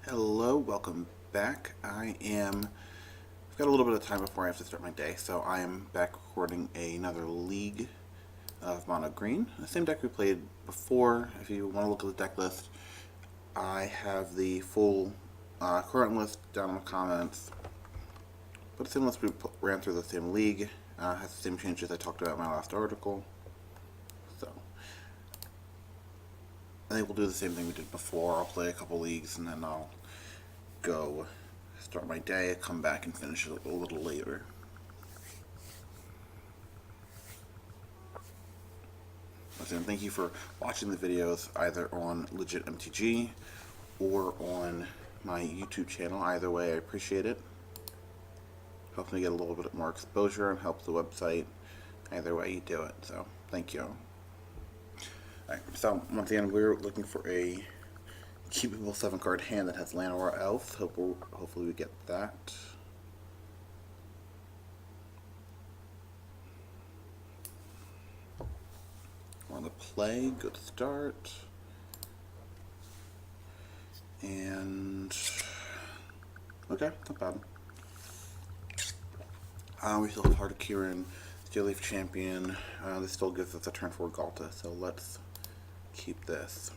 Hello, welcome back. I've got a little bit of time before I have to start my day, so I am back recording another League of Mono Green. The same deck we played before. If you want to look at the deck list, I have the full current list down in the comments. But the same list we ran through the same league, has the same changes I talked about in my last article. So, I think we'll do the same thing we did before. I'll play a couple leagues and then I'll go start my day, come back and finish it a little later. Listen, thank you for watching the videos either on Legit MTG or on my YouTube channel. Either way, I appreciate it. Helps me get a little bit more exposure and helps the website. Either way you do it, so thank you. Alright, so once again, we're looking for a keepable 7-card hand that has Llanowar Elves. Hopefully we get that. We're on the play, good start. And okay, not bad. We still have Heart of Kiran, Steel Leaf Champion. This still gives us a turn 4 Ghalta, so let's keep this.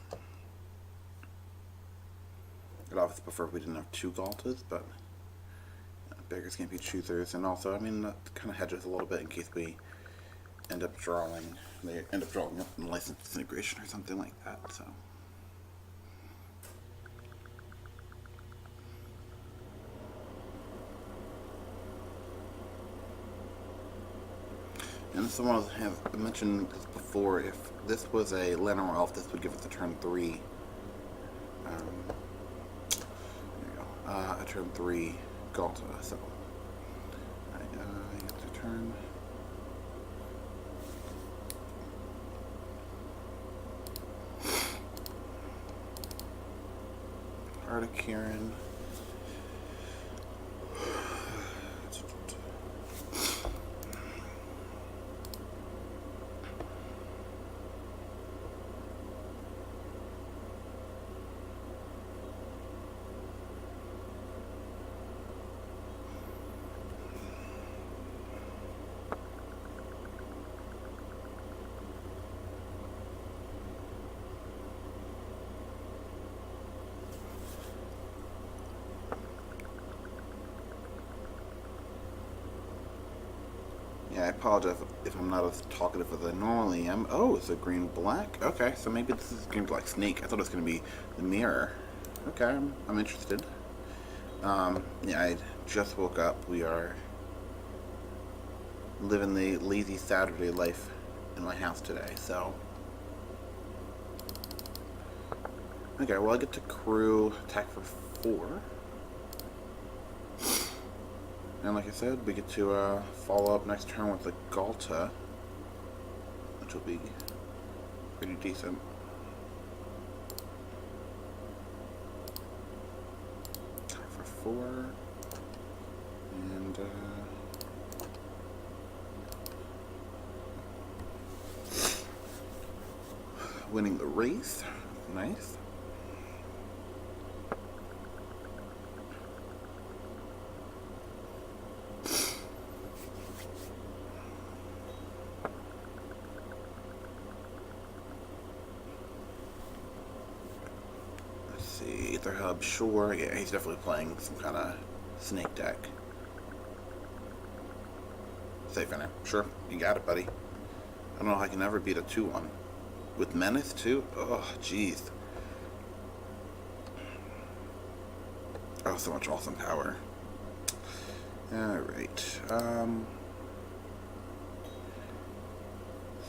I'd obviously prefer if we didn't have 2 Ghaltas, but beggars can't be choosers. And also, I mean, that kind of hedges a little bit in case we end up drawing. They end up drawing up in License Disintegration or something like that. So. And someone has mentioned this before. If this was a Llanowar Elf, this would give us a turn 3. A turn 3 Ghalta. So I have to turn. Heart of Kiran. Yeah, I apologize if I'm not as talkative as I normally am. Oh, it's a green-black? Okay, so maybe this is green-black snake. I thought it was going to be the mirror. Okay, I'm interested. Yeah, I just woke up. We are living the lazy Saturday life in my house today, so. Okay, well, I get to crew attack for 4. And like I said, we get to follow up next turn with the Ghalta, which will be pretty decent. For 4, and winning the race, nice. Aether Hub, sure. Yeah, he's definitely playing some kind of snake deck. Safe in it. Sure, you got it, buddy. I don't know if I can ever beat a 2-1. With Menace, too? Oh, jeez. Oh, so much awesome power. Alright.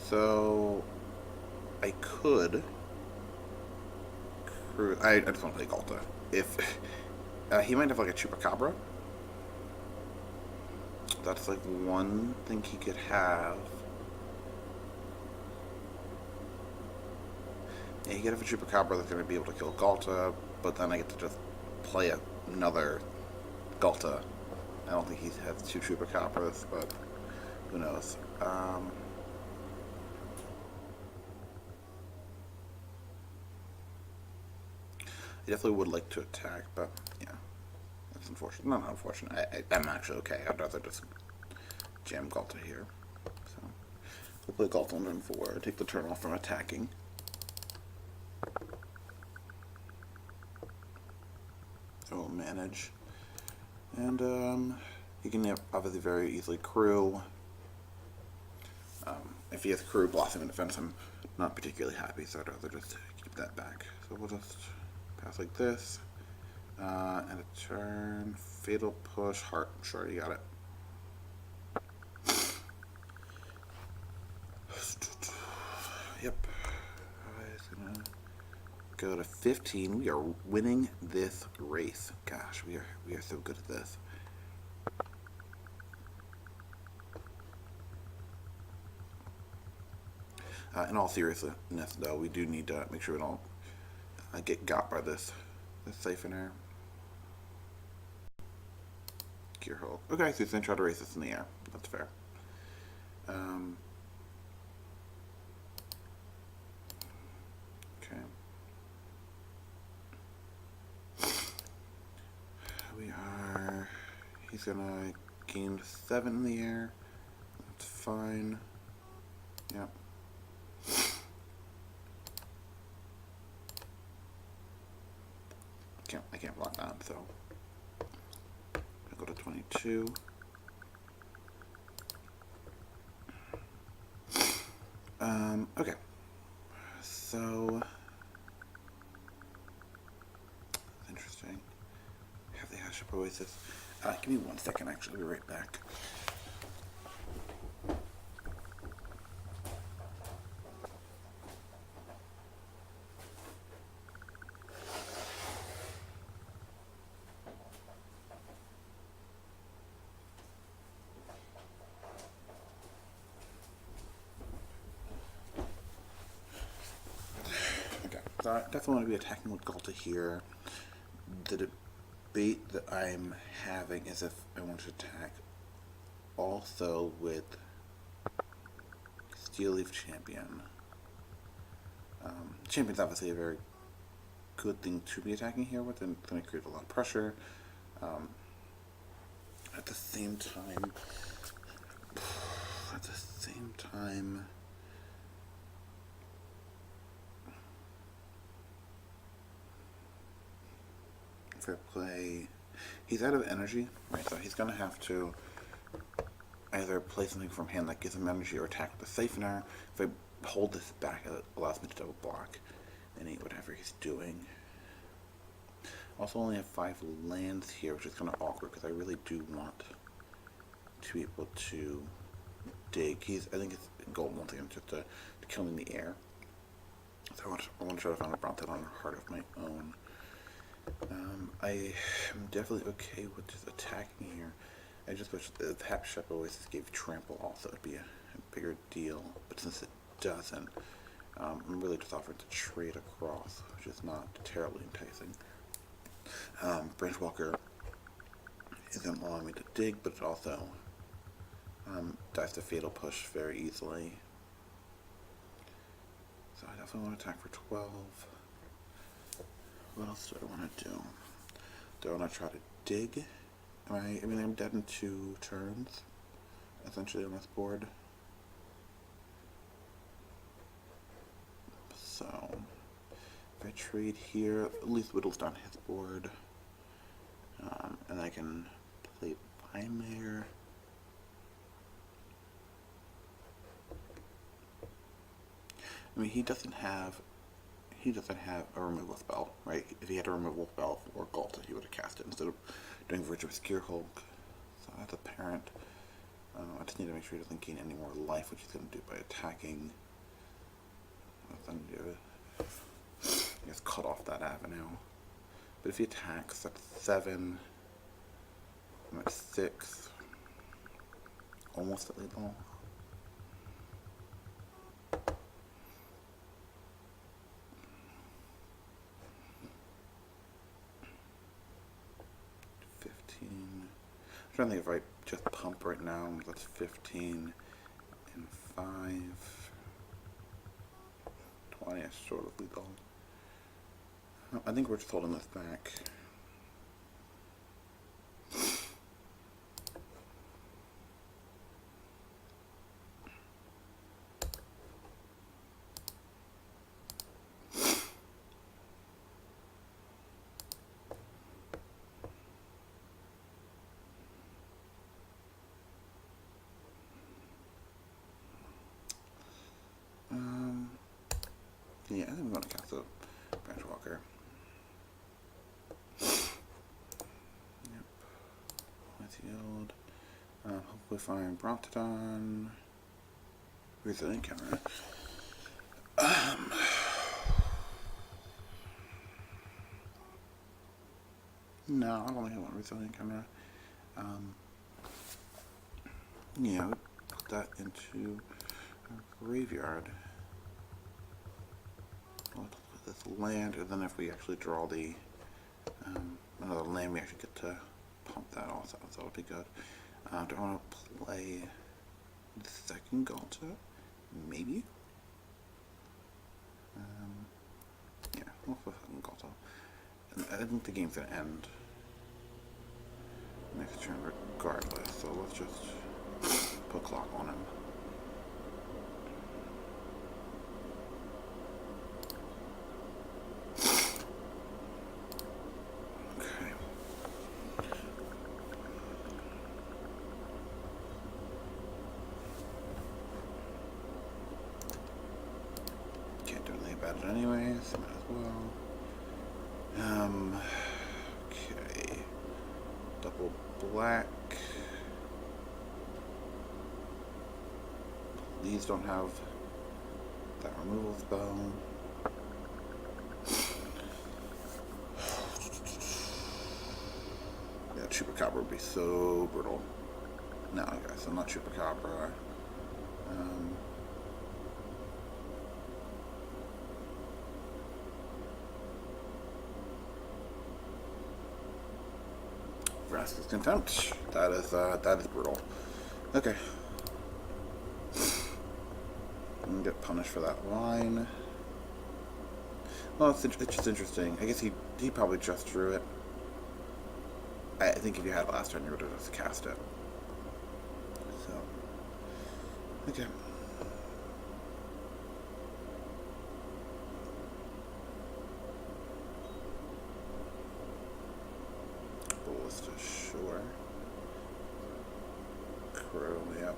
So, I could. I just want to play Ghalta. If he might have like a Chupacabra. That's like one thing he could have. Yeah, he could have a Chupacabra that's going to be able to kill Ghalta, but then I get to just play another Ghalta. I don't think he has 2 Chupacabras, but who knows. I definitely would like to attack, but yeah, that's unfortunate. Not unfortunate. I'm actually okay. I'd rather just jam Ghalta here. So we'll play Ghalta on turn 4. Take the turn off from attacking. So we'll manage. And he can obviously very easily crew. If he has crew blossoming defense, I'm not particularly happy, so I'd rather just keep that back. So we'll just pass like this. And a turn, fatal push, heart. Sure, you got it. Yep. It's gonna go to 15. We are winning this race. Gosh, we are so good at this. In all seriousness, though, we do need to make sure we don't get got by this siphoner. Gear hold. Okay, so he's gonna try to race this in the air. That's fair. Okay. He's gonna gain 7 in the air. That's fine. Yep. I can't block that, so I'll go to 22. Okay. So that's interesting. I have the Hashep Oasis. Give me 1 second, actually. I'll be right back. So I definitely want to be attacking with Ghalta here. The debate that I'm having is if I want to attack also with Steel Leaf Champion. Champion's obviously a very good thing to be attacking here with, and it's going to create a lot of pressure. At the same time, if I play, he's out of energy, right? So he's gonna have to either play something from hand that gives him energy or attack with the siphoner. If I hold this back, it allows me to double block and eat whatever he's doing. Also only have 5 lands here, which is kind of awkward because I really do want to be able to dig. I think his goal once again just to kill him in the air. So I want to try to find a Brontodon or Heart of my own. I am definitely okay with just attacking here. I just wish the Hashep Oasis gave trample also. It'd be a bigger deal, but since it doesn't, I'm really just offering to trade across, which is not terribly enticing. Branchwalker isn't allowing me to dig, but it also dies to fatal push very easily. So I definitely want to attack for 12. What else do I want to do? Do I want to try to dig? I mean, I'm dead in 2 turns, essentially, on this board. So, if I trade here, at least whittles down his board. And I can play Vine Mare. I mean, he doesn't have a removal spell, right? If he had a removal spell for Ghalta, he would have cast it instead of doing Virtuous Gear Hulk. So that's apparent. I just need to make sure he doesn't gain any more life, which he's going to do by attacking. Nothing to do. I guess cut off that avenue. But if he attacks, that's 7. I'm at 6. Almost at lethal. I'm trying to think if I just pump right now. That's 15 and 5. 20 is sort of lethal. I think we're just holding this back. Yeah, I think I'm going to cast the Branchwalker. Yep. Let's yield. Hopefully find Brontodon. Resilient Khenra. No, I don't think I want Resilient Khenra. Yeah, we put that into our graveyard. We'll put this land, and then if we actually draw the another land, we actually get to pump that also, so that would be good. Do I want to play the second Ghalta? Maybe? Yeah, we'll play the second Ghalta. I think the game's going to end next turn regardless, so let's just put a clock on him. Anyways, might as well. Okay. Double black. These don't have that removal spell. Yeah, Chupacabra would be so brutal. No, guys, I'm not Chupacabra. Vraska's Contempt. That is brutal. Okay. I'm gonna get punished for that line. Well, it's just interesting. I guess he probably just drew it. I think if you had it last turn, you would have just cast it. So, okay. Sure. Crow, yep.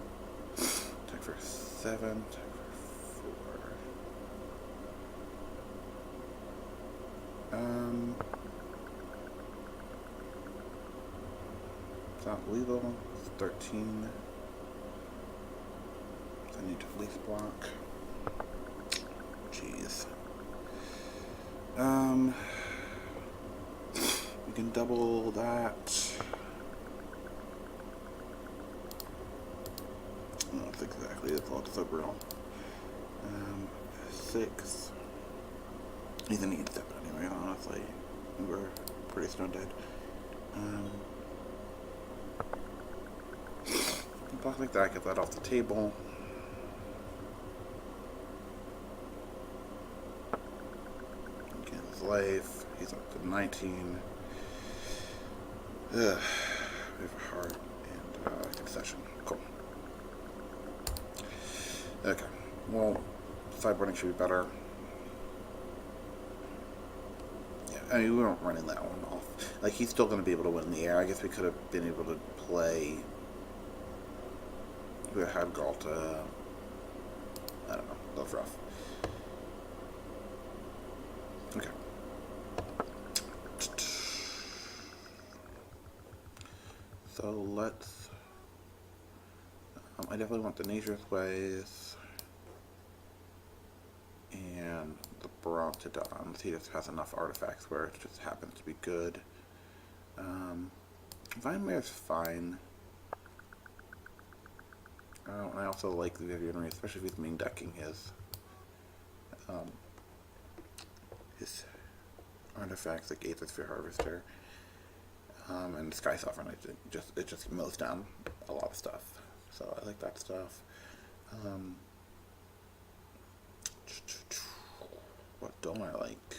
Attack for 7, attack for 4. It's not lethal. It's 13. So I need to at least block. Jeez. We can double that. No, it's exactly. It's all so brutal. 6. He's an 8 step anyway, honestly. We're pretty stone dead. Block like that, get that off the table. Get his life. He's up to 19. We have a heart and succession. Cool. Okay. Well, sideboarding should be better. Yeah, I mean, we weren't running that one off. Like, he's still going to be able to win in the air. I guess we could have been able to play. We had Ghalta. I don't know. That was rough. Okay. So let's. I definitely want the Nature's Ways and the Brontodon. He just has enough artifacts where it just happens to be good. Vine Mare is fine. And I also like the Vivien Reid, especially if he's main decking his artifacts like Aethersphere Harvester. And Skysovereign, it just mows down a lot of stuff. So I like that stuff. What don't I like?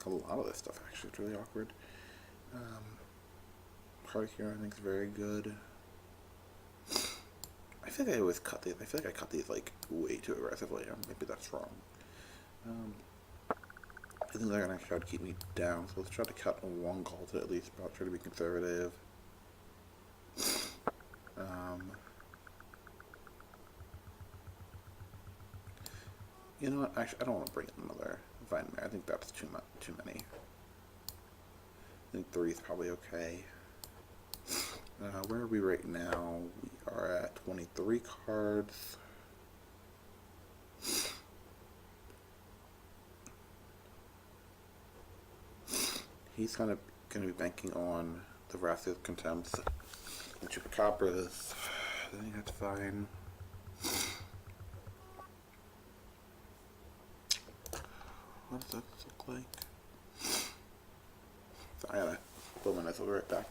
a lot of this stuff actually. It's really awkward. Heart of Kiran I think is very good. I feel like I always cut these. I feel like I cut these like way too aggressively. Maybe that's wrong. I think they're gonna try to keep me down, so let's try to cut one Ghalta at least. But I'll try to be conservative. You know what? Actually, I don't want to bring in another Vine Mare. I think that's too many. I think 3 is probably okay. Where are we right now? We are at 23 cards. He's kind of going to be banking on the Wrath's Contempts and Chupacabras. I think that's fine. What does that look like? So I gotta pull my nice over right back.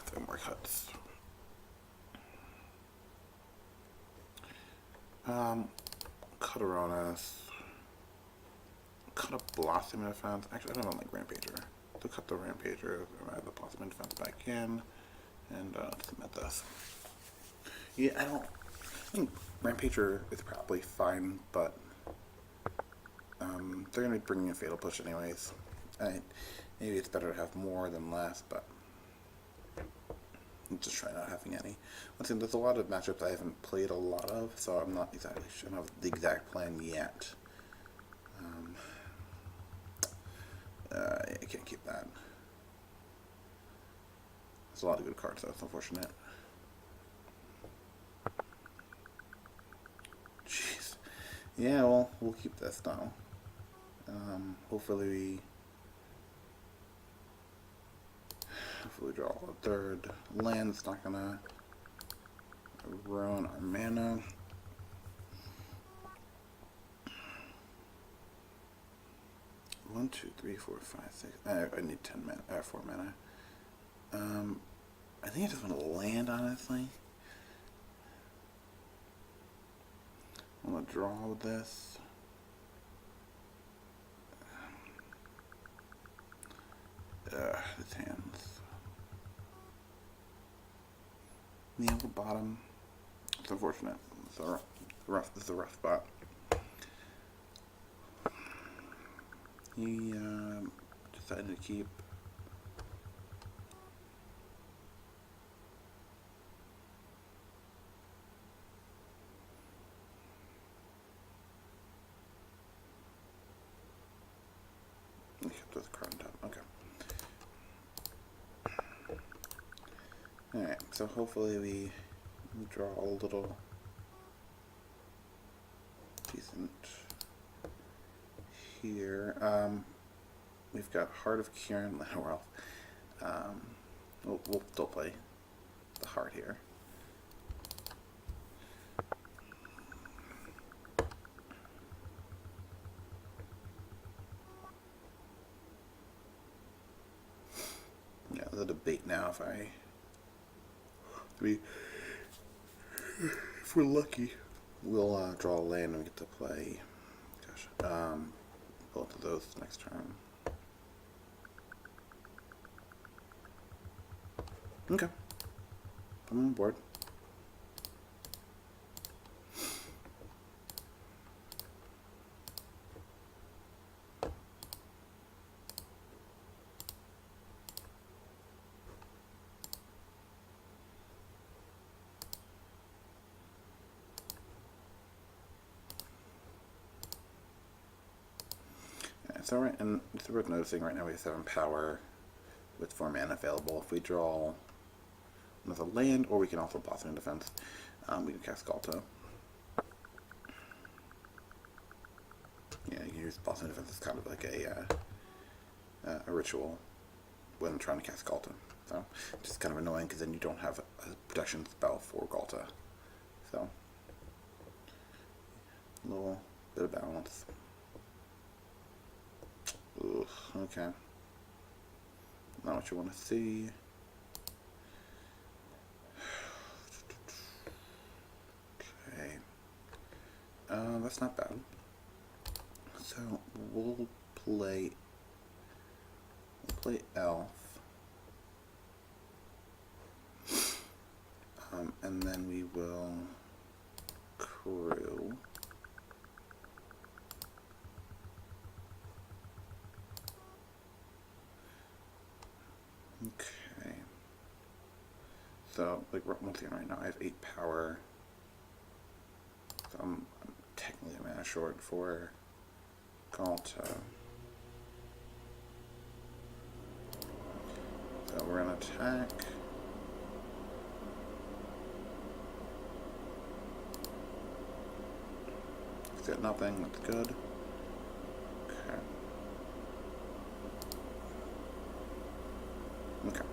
Three more cuts. Cut a Rhonas. Cut a Blossoming Defense. Actually, I don't know, like Rampager. So cut the Rampager, add the Blossoming Defense back in, and submit this. Yeah, I think Rampager is probably fine, but they're going to be bringing a Fatal Push anyways. Maybe it's better to have more than less, but I'm just trying not having any. Once again, there's a lot of matchups I haven't played a lot of, so I'm not exactly sure. I don't have the exact plan yet. I can't keep that. There's a lot of good cards, though. It's unfortunate. Jeez. Yeah, well, we'll keep this now. Hopefully we draw a third land. It's not gonna ruin our mana. One, two, three, four, five, six. I need 10 mana. 4 mana. I think I just want to land, honestly. I want to draw with this. His hands. Yeah, the bottom. It's unfortunate. It's a rough spot. He decided to keep this card on top. Okay. Alright, so hopefully we draw a little decent here. We've got Heart of Kiran, Llanowar Elves. We'll still play the Heart here. Yeah, there's a debate now if we're lucky, we'll draw a land and we get to play. Gosh, both of those next turn. Okay, I'm on board. So right, and it's worth noticing right now we have 7 power with 4 mana available. If we draw another land, or we can also Blossoming Defense, we can cast Ghalta. Yeah, you can use Blossoming Defense as kind of like a ritual when trying to cast Ghalta. So it's just kind of annoying because then you don't have a protection spell for Ghalta. So, a little bit of balance. Ugh, okay. Not what you want to see. Okay. That's not bad. So we'll play Elf. And then we will crew. Okay. So, like, once again, right now I have 8 power. So I'm technically a mana short for Ghalta. So we're gonna attack. He's got nothing, that's good. Okay. Okay.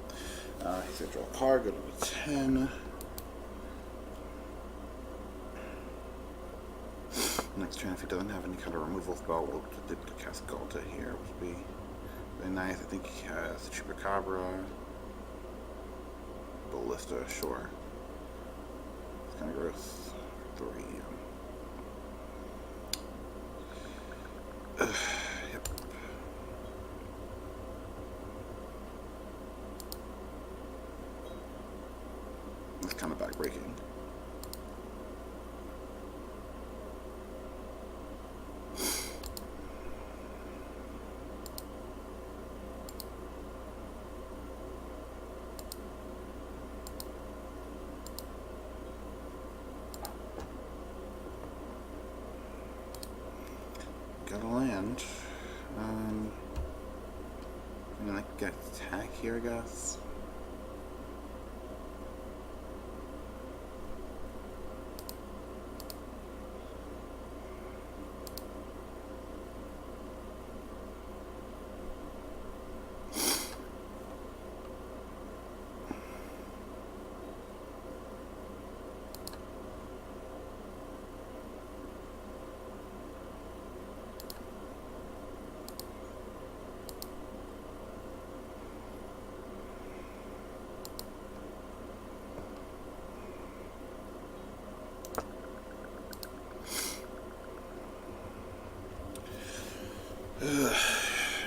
He's gonna draw a card, go to 10. Next turn, if he doesn't have any kind of removal spell, we'll cast Ghalta here, which would be very nice. I think he has Chupacabra, Ballista, sure. It's gonna go 3. Yep. It's kind of backbreaking. Gotta land. I'm gonna get attack here, I guess.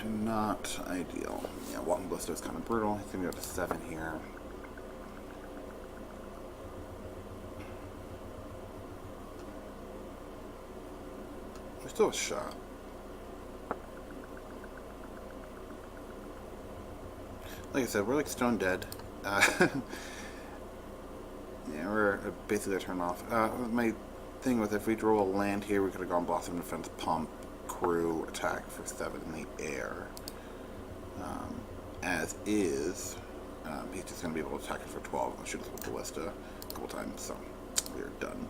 Not ideal. Yeah, Walking Ballista is kind of brutal. He's gonna go to 7 here. There's still a shot. Like I said, we're like stone dead. Yeah, we're basically a turn off. My thing was if we draw a land here, we could have gone Blossom Defense, Pump, Crew, attack for 7 in the air. As is, he's just going to be able to attack it for 12 and shoot us with Ballista a couple times, so we're done.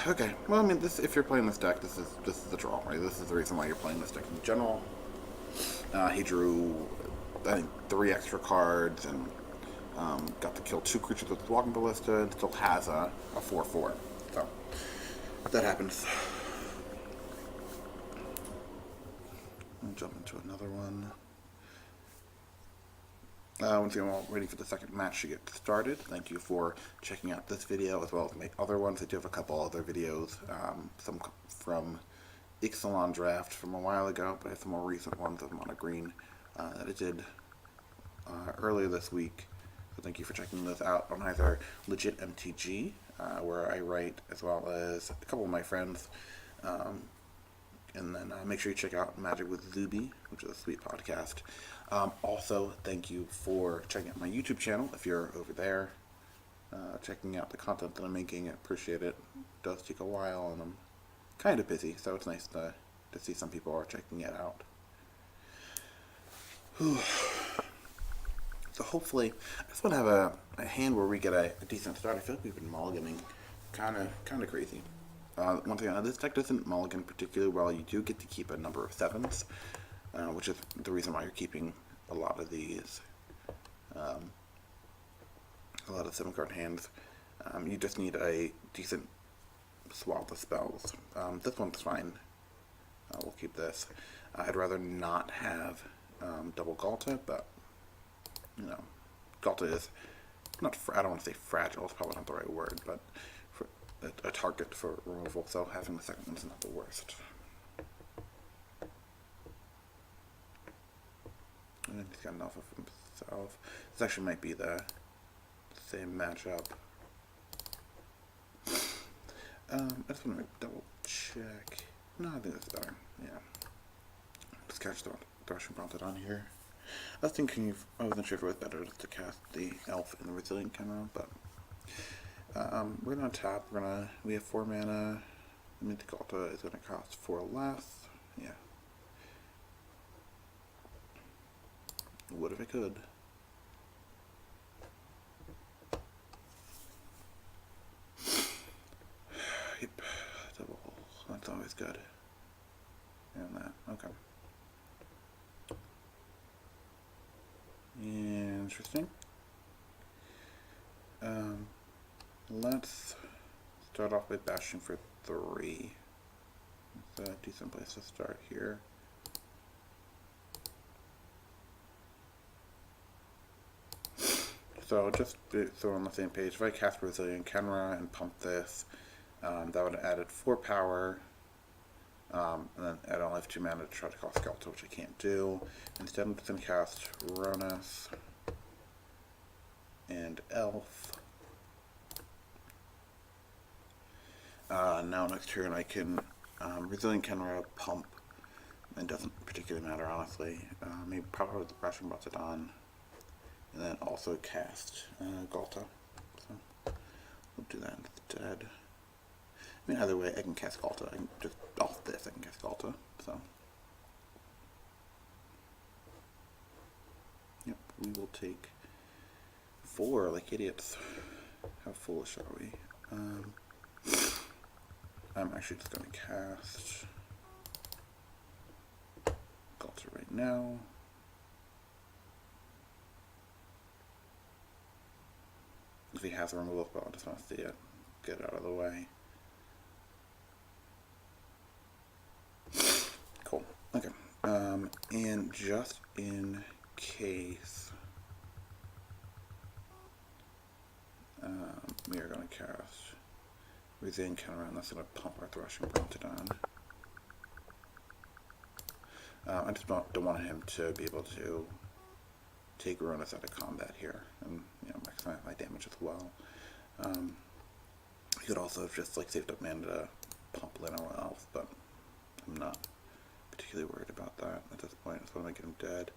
Okay, well, I mean, this, if you're playing this deck, this is the draw, right? This is the reason why you're playing this deck in general. He drew, I think, 3 extra cards and got to kill 2 creatures with Walking Ballista and still has a 4/4. So that happens. I'll jump into another one. Once again, while waiting for the second match to get started, thank you for checking out this video as well as my other ones. I do have a couple other videos, some from Ixalan Draft from a while ago, but I have some more recent ones of Mono Green that I did earlier this week. So thank you for checking those out on either Legit MTG, where I write, as well as a couple of my friends. And then make sure you check out Magic with Zuby, which is a sweet podcast. Also, thank you for checking out my YouTube channel if you're over there. Checking out the content that I'm making. I appreciate it. It does take a while, and I'm kind of busy, so it's nice to see some people are checking it out. Whew. So hopefully, I just want to have a hand where we get a decent start. I feel like we've been mulliganing kind of crazy. One thing, this deck doesn't mulligan particularly well. You do get to keep a number of 7s, which is the reason why you're keeping a lot of these, a lot of 7-card hands. You just need a decent swath of spells. This one's fine. We'll keep this. I'd rather not have double Ghalta, but you know, Ghalta is not. I don't want to say fragile. It's probably not the right word, but for a target for removal. So having the second one's not the worst. And he's got an alpha for himself. This actually might be the same matchup. I just want to double check. No, I think that's better. Yeah. Let's catch the Thrashing Brontodon here. I was thinking I wasn't sure if it was better to cast the Elf in the Resilient Khenra, but we're gonna tap. We have 4 mana. I mean, the Ghalta is gonna cost 4 less. Yeah. What if I could? Yep, double. That's always good. And that. Okay. Interesting. Let's start off by bashing for 3. It's a decent place to start here. So just so we're on the same page, if I cast Resilient Khenra and pump this, that would have added 4 power, and then I'd only have 2 mana to try to cast Ghalta, which I can't do. Instead I'm just going to cast Rhonas and Elf. Now next turn I can Resilient Khenra, pump. It doesn't particularly matter, honestly. Maybe probably with the Thrashing Brontodon. And then also cast Ghalta. So we'll do that instead. I mean, either way, I can cast Ghalta. I can just off this, I can cast Ghalta. So, yep, we will take 4 like idiots. How foolish are we? I'm actually just going to cast Ghalta right now. If he has a removal spell, I just want to see it get out of the way. Cool. Okay. And just in case, we are going to cast Resilient Khenra, and that's going to pump our Thrashing Brontodon. I just don't want him to be able to take Rhonas out of combat here, and maximize my damage as well. He could also have just like saved up mana to pump Llanowar Elves, but I'm not particularly worried about that at this point. It's going to make him dead.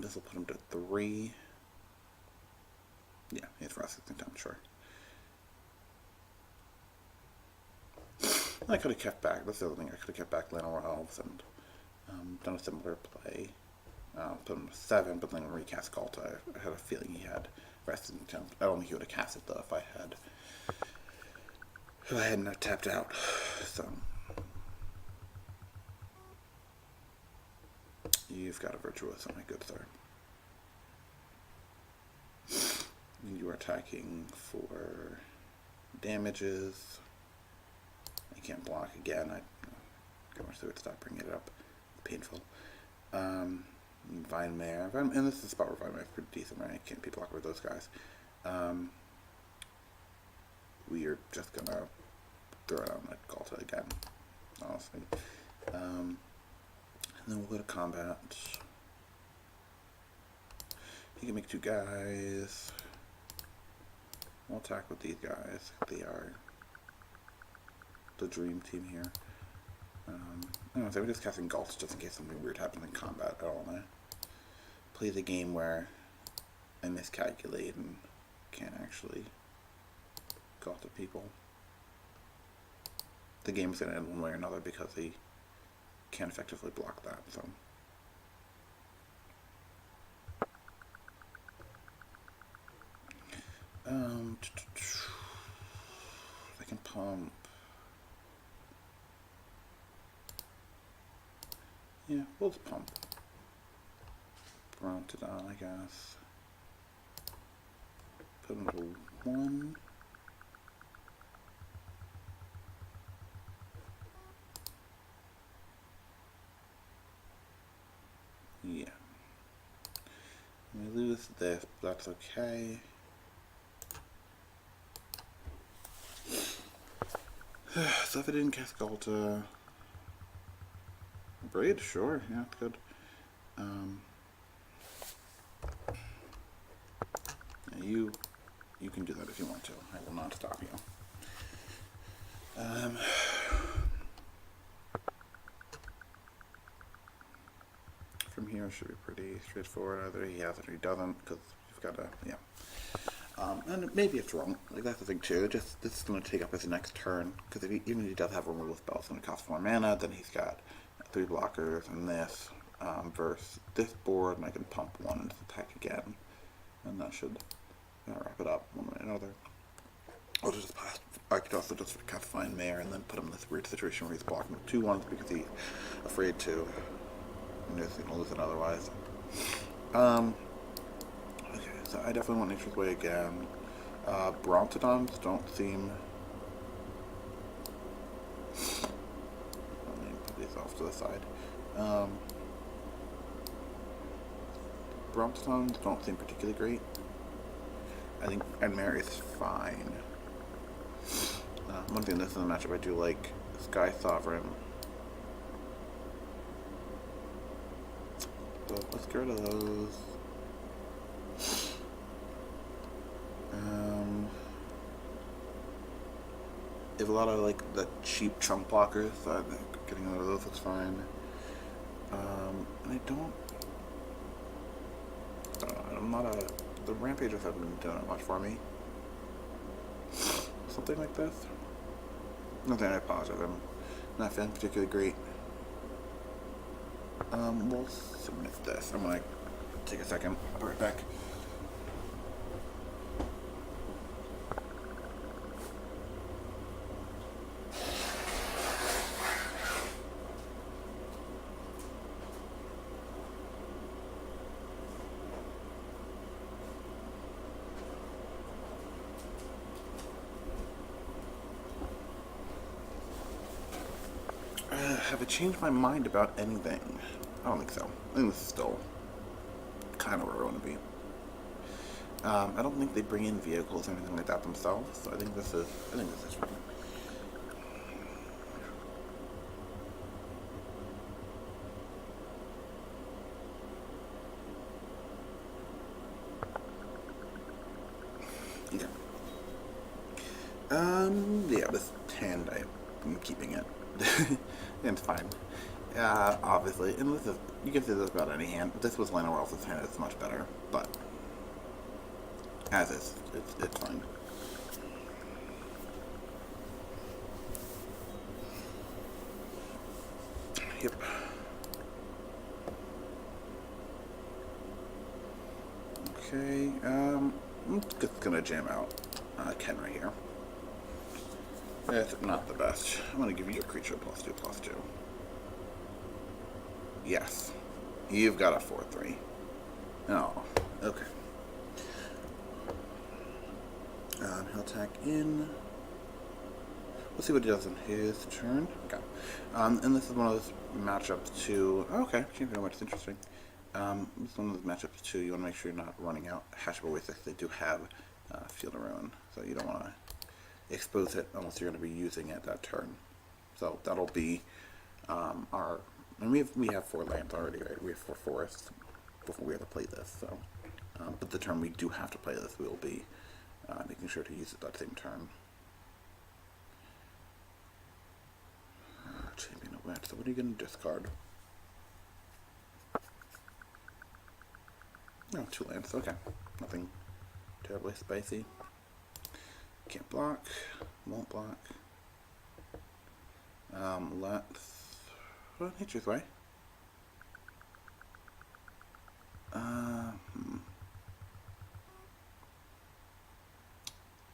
This will put him to 3. Yeah, he's Rossington time, sure. I could have kept back. That's the other thing. I could have kept back Llanowar Elves and done a similar play. Put him to 7, but then recast Ghalta. I had a feeling he had Resting Attempt. I don't think he would have cast it though if I hadn't tapped out. So you've got a Virtuoso, my good sir. You are attacking for damages. I can't block again. I wish they would stop bringing it up. It's painful. Vine Mare, and this is a spot where Vine Mare is pretty decent, right? I can't be blocked with those guys. We are just gonna throw it on like Ghalta again, honestly. And then we'll go to combat. You can make 2 guys. We'll attack with these guys. They are the dream team here. I don't know, so we're just casting Ghalta just in case something weird happens in combat. I don't want to play the game where I miscalculate and can't actually Ghalta people. The game's going to end one way or another because he can't effectively block that, so. I can pump. Yeah, we'll just pump Brontodon, I guess. Put him to 1. Yeah. We lose this, but that's okay. So if I didn't cast Ghalta... Braid? Sure, yeah, it's good. Yeah, you can do that if you want to. I will not stop you. From here should be pretty straightforward. Either he has it or he doesn't, because you've got to, yeah. And maybe it's wrong. Like, that's the thing too. Just this is going to take up his next turn, because even if he does have a removal spell, it's going to cost 4 mana. Then he's got 3 blockers and this versus this board, and I can pump 1 into the deck again, and that should wrap it up one way or another. I'll just pass. I could also just cast Vine Mare and then put him in this weird situation where he's blocking with 2/1s because he's afraid to. And he's going to lose it otherwise. Okay, so I definitely want Nature's Way again. Brontodons don't seem... Let me put these off to the side. Brontodons don't seem particularly great. I think Vine Mare is fine. One thing that's in the matchup, I do like Skysovereign. So let's get rid of those. They have a lot of like the cheap chunk blockers, so I think getting rid of those is fine. And I don't know, I'm not a... The Rampagers haven't been doing much for me. Something like this. Nothing, I apologize. I'm not feeling particularly great. We'll submit this. I'm gonna take a second. I'll be right back. Have I changed my mind about anything? I don't think so. I think this is still kind of where I want to be. I don't think they bring in vehicles or anything like that themselves, so I think this is fine. Yeah. Yeah, this hand, I'm keeping it. It's fine. Obviously, and this is, you can say this about any hand. If this was Llanowar Elves' hand, it's much better, but as is, it's fine. Yep. Okay, I'm just gonna jam out Khenra here. It's not the best. I'm gonna give you a creature +2/+2. Yes. You've got a 4/3. Oh, okay. He'll attack in. Let's see what he does in his turn. Okay. And this is one of those matchups too. Oh, okay, champion, which is interesting. This is one of those matchups too. You want to make sure you're not running out Hashep Oasis. They do have Field of Ruin, so you don't want to expose it unless you're going to be using it that turn. So that'll be our... And we have 4 lands already, right? We have 4 forests before we have to play this. So, but the turn we do have to play this, we will be making sure to use it that same turn. Champion of Wet. So what are you going to discard? Oh, 2 lands. Okay, nothing terribly spicy. Can't block. Won't block. Let's... Well, Nature's Way. I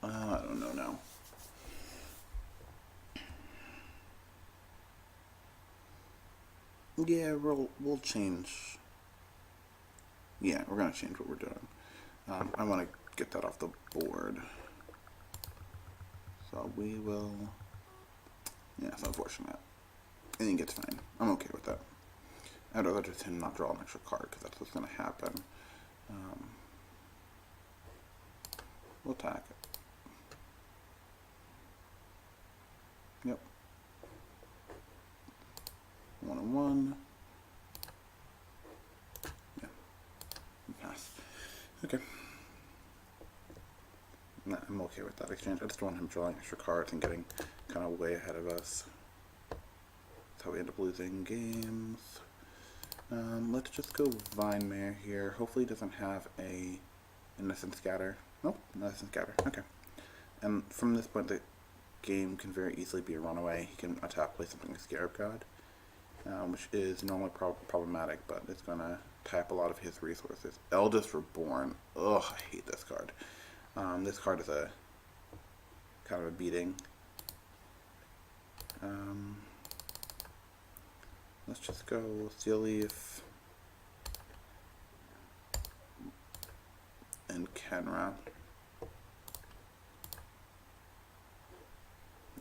don't know now. Yeah, we'll change. Yeah, we're gonna change what we're doing. I want to get that off the board. So we will... Yeah, it's unfortunate. I think it's fine. I'm okay with that. I'd rather just him not draw an extra card, because that's what's going to happen. We'll attack it. Yep. 1 and 1. Yeah. Pass. Okay. Nah, I'm okay with that exchange. I just want him drawing extra cards and getting kind of way ahead of us. That's how we end up losing games. Let's just go Vine Mare here. Hopefully he doesn't have a Innocent Scatter. Nope, Innocent Scatter. Okay. And from this point, the game can very easily be a runaway. He can attack, play something like Scarab God, which is normally problematic, but it's going to tap a lot of his resources. Eldest Reborn. Ugh, I hate this card. This card is a kind of a beating. Let's just go Steel Leaf and Khenra.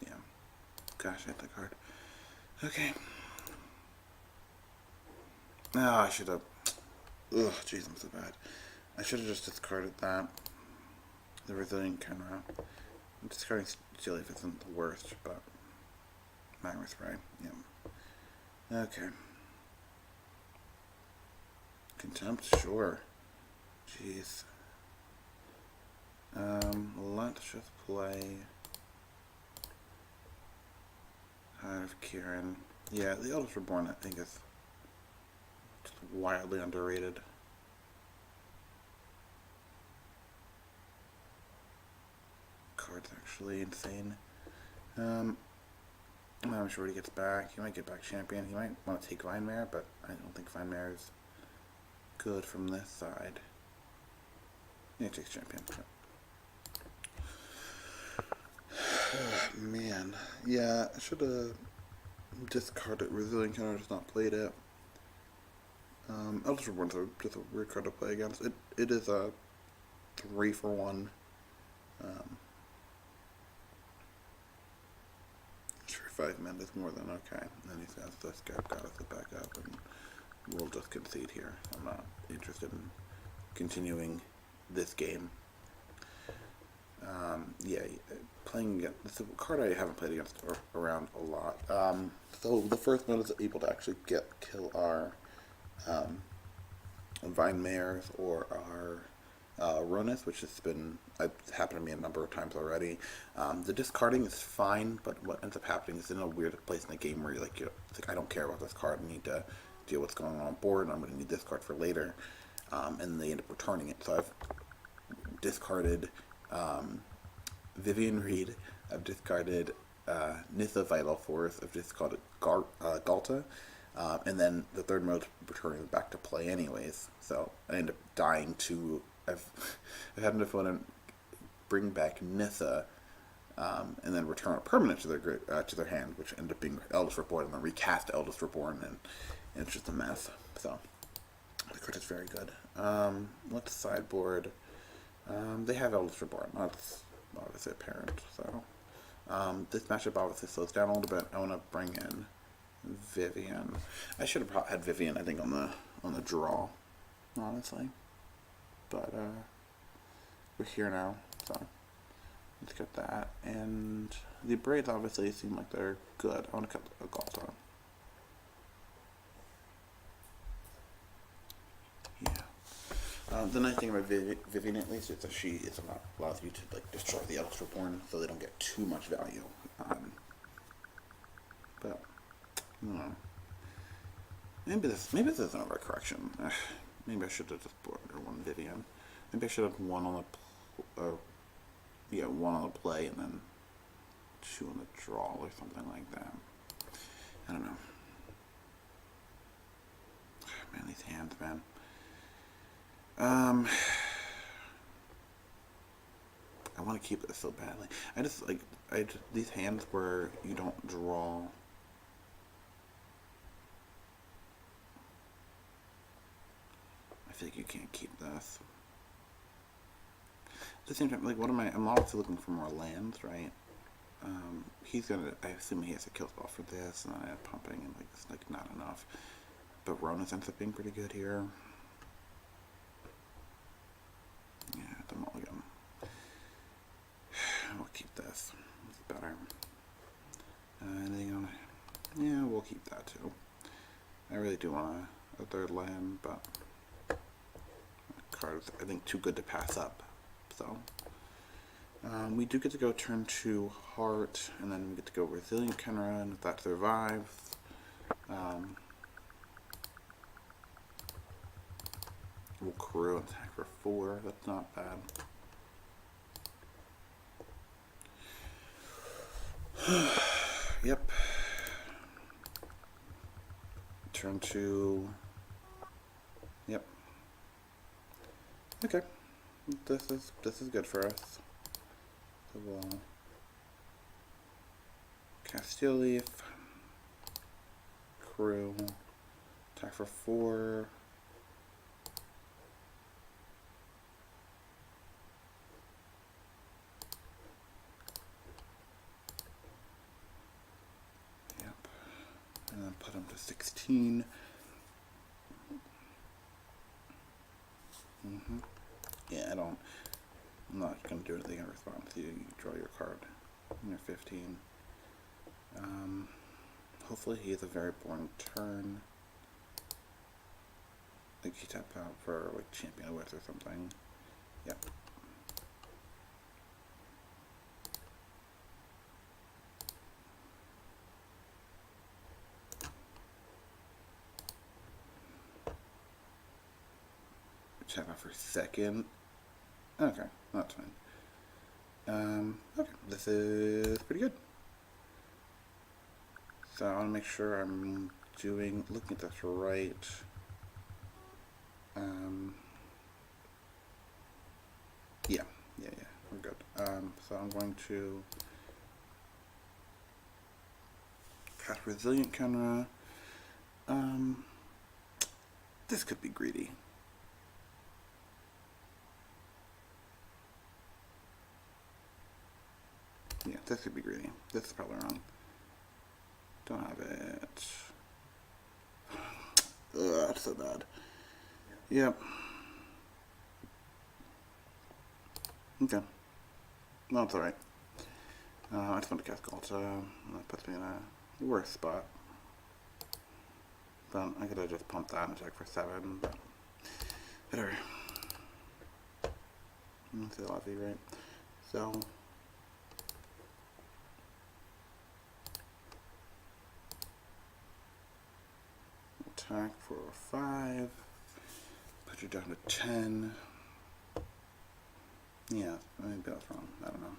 Yeah. Gosh, I hate that card. Okay. Oh, I should have. Ugh, jeez, I'm so bad. I should have just discarded that. The Resilient Khenra. Discarding Steel Leaf isn't the worst, but Magma Spray. Yeah. Okay. Contempt, sure. Jeez. Let's just play Heart of Kiran. Yeah, the Eldest Reborn I think is just wildly underrated. Card's actually insane. I'm not sure what he gets back. He might get back Champion. He might want to take Vine Mare, but I don't think Vine Mare is good from this side. Yeah, he takes Champion. Oh, man. Yeah, I should have discarded Resilient Khenra, just not played it. Eldest Reborn's just a weird card to play against. It is a 3-for-1. For 5 men is more than okay. Then he's got the Scarab God as the backup, and we'll just concede here. I'm not interested in continuing this game. Yeah, playing against, it's a card I haven't played against around a lot. So the first one is able to actually kill our Vine Mares or our Rhonas, which has happened to me a number of times already. The discarding is fine, but what ends up happening is in a weird place in the game where it's like, I don't care about this card, I need to deal with what's going on board, and I'm going to need this card for later, and they end up returning it. So I've discarded Vivien Reid, I've discarded Nissa Vital Force, I've discarded Ghalta, and then the third mode returning back to play anyways, so I end up dying to I've had an opponent bring back Nissa, and then return a permanent to their hand, which ended up being Eldest Reborn, and then recast Eldest Reborn, and it's just a mess. So the card is very good. Let's sideboard. They have Eldest Reborn. That's obviously apparent. So this matchup obviously slows down a little bit. I want to bring in Vivien. I should have had Vivien, I think, on the draw, honestly. But we're here now, so let's get that. And the braids obviously seem like they're good. I want to cut a Ghalta. Yeah. The nice thing about Vivien, at least, is that she allows you to destroy the Eldest Reborn, so they don't get too much value. But I don't know. Maybe this is another correction. Maybe I should have just bought one Vivien. Maybe I should have one on the play and then 2 on the draw or something like that. I don't know. Man, these hands, man. I want to keep this so badly. These hands where you don't draw. I feel like you can't keep this. At the same time, I'm obviously looking for more lands, right? I assume he has a kill spell for this, and I have pumping, and it's not enough. but Rhonas ends up being pretty good here. Yeah, the mulligan. We'll keep this. It's better. Anything on it? Yeah, we'll keep that too. I really do want a third land, but card is, I think, too good to pass up. So we do get to go turn 2 Heart, and then we get to go Resilient Khenra, and if that survives, we'll crew and attack for 4. That's not bad. Yep. Turn 2. Yep. Okay. This is good for us. So we'll cast Steel Leaf, crew, attack for 4. Yep. And then put him to 16. Yeah, I'm not going to do anything in response. You draw your card. You're 15. Hopefully he has a very boring turn. Like he tap out for like Champion of Wits or something. Yep. Tap out for 2nd. Okay, that's fine. Okay, this is pretty good. So I want to make sure I'm looking at this right. Yeah, we're good. So I'm going to cast Resilient Khenra. This could be greedy. Yeah, this could be greedy. This is probably wrong. Don't have it. Ugh, that's so bad. Yep. Okay. Well, it's alright. I just want to cast Ghalta. That puts me in a worse spot. But I could have just pumped that and attack for 7, but whatever. That's a lot, right? So attack for 5, put you down to 10. Yeah, maybe that's wrong. I don't know.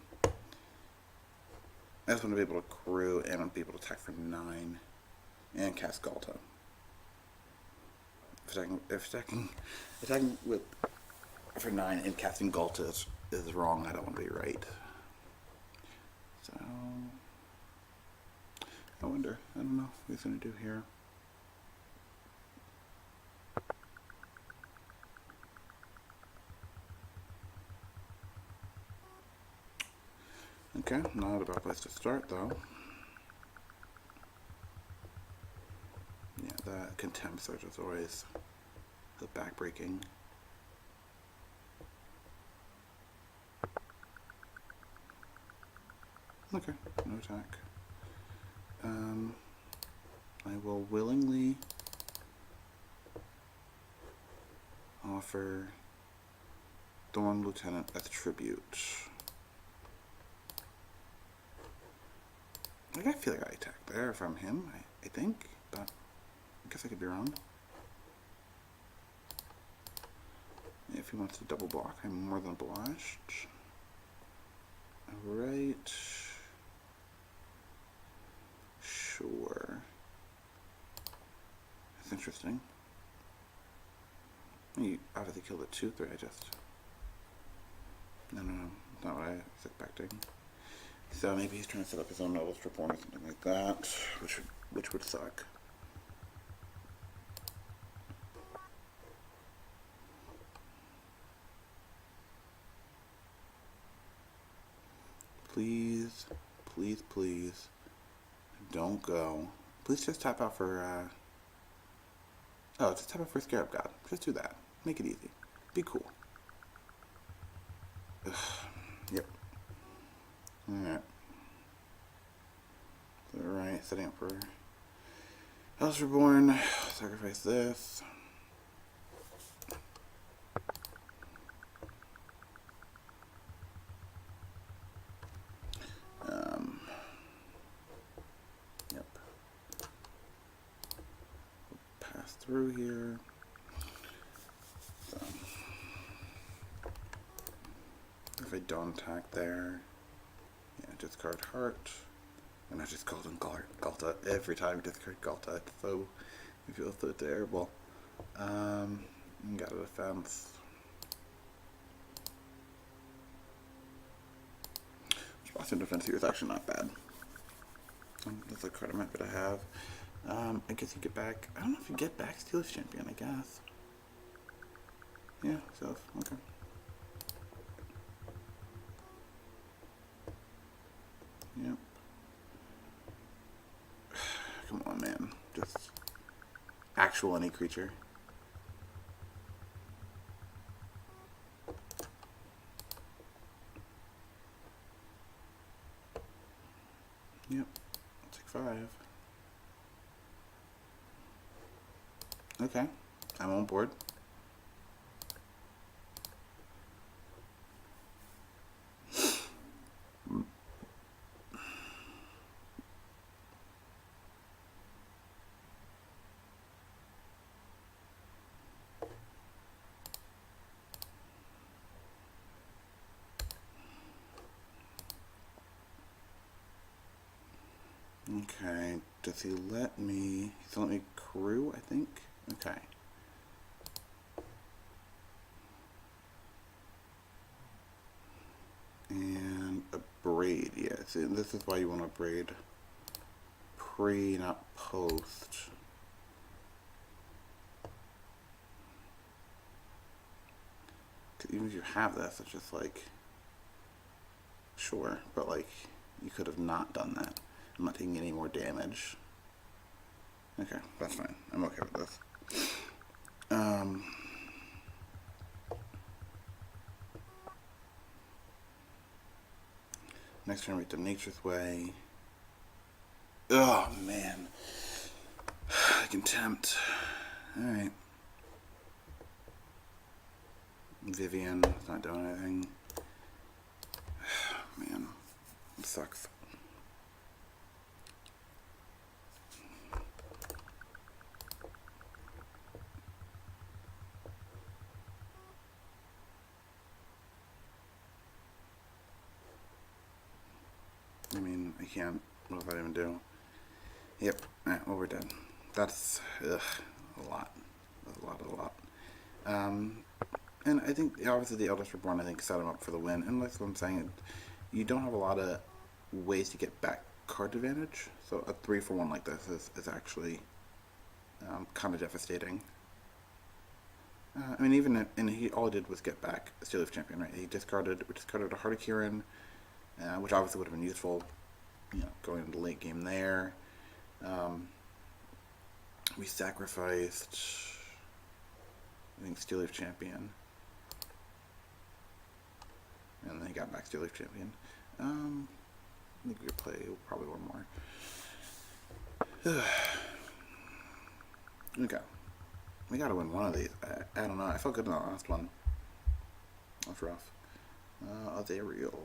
I just want to be able to crew and be able to attack for 9 and cast Ghalta. If attacking with for 9 and casting Ghalta is wrong, I don't want to be right. So I wonder. I don't know what he's gonna do here. Okay, not a bad place to start though. Yeah, that Contempt Surge is always the backbreaking. Okay, no attack. I will willingly offer Thorn Lieutenant as tribute. Like, I feel like I attacked there from him, I think, but I guess I could be wrong. If he wants to double block, I'm more than obliged. Alright. Sure. That's interesting. You obviously killed the 2/3, I just... No, that's not what I was expecting. So maybe he's trying to set up his own Noble Reborn or something like that, which would suck. Please, please, please, don't go. Please just tap out for Oh, it's a type of for Scarab God. Just do that. Make it easy. Be cool. Ugh. Yep. Alright. Alright, setting up for Elves Reborn. Sacrifice this. Yep. Pass through here. So, if I don't attack there, yeah, discard Heart. And I just called him Ghalta every time. Discard Ghalta. It's so, it feels so terrible. Got a defense. Boston defense here is actually not bad. That's a card I'm happy to have. I guess you get back. I don't know if you get back Steelers Champion. I guess. Yeah. So okay. Yep. Come on, man. Just actual any creature. Yep. Take 5. Okay. I'm on board. Okay, does he let me, he's let me crew, I think? Okay. And a braid, yeah, see, this is why you want to braid pre, not post. Even if you have this, it's just like, sure, but like, you could have not done that. I'm not taking any more damage. Okay, that's fine. I'm okay with this. Next turn, we do Nature's Way. Oh, man. Contempt. Alright. Vivien, it's not doing anything. Man, it sucks. I mean, I can't. What did I even do? Yep. Alright, well, we're done. That's, a lot. A lot. And I think, obviously, the Eldest Reborn, I think, set him up for the win. And like what I'm saying, you don't have a lot of ways to get back card advantage. So a 3-for-1 like this is actually kind of devastating. I mean, even, and he all he did was get back Steelers Champion, right? He discarded a Heart of Kiran, which obviously would have been useful, you know, going into the late game there. We sacrificed, I think, Steelers Champion, and then he got back Steelers Champion. I think we could play probably one more. Okay, we gotta win one of these. I don't know. I felt good in the last one. That's rough. Ethereal.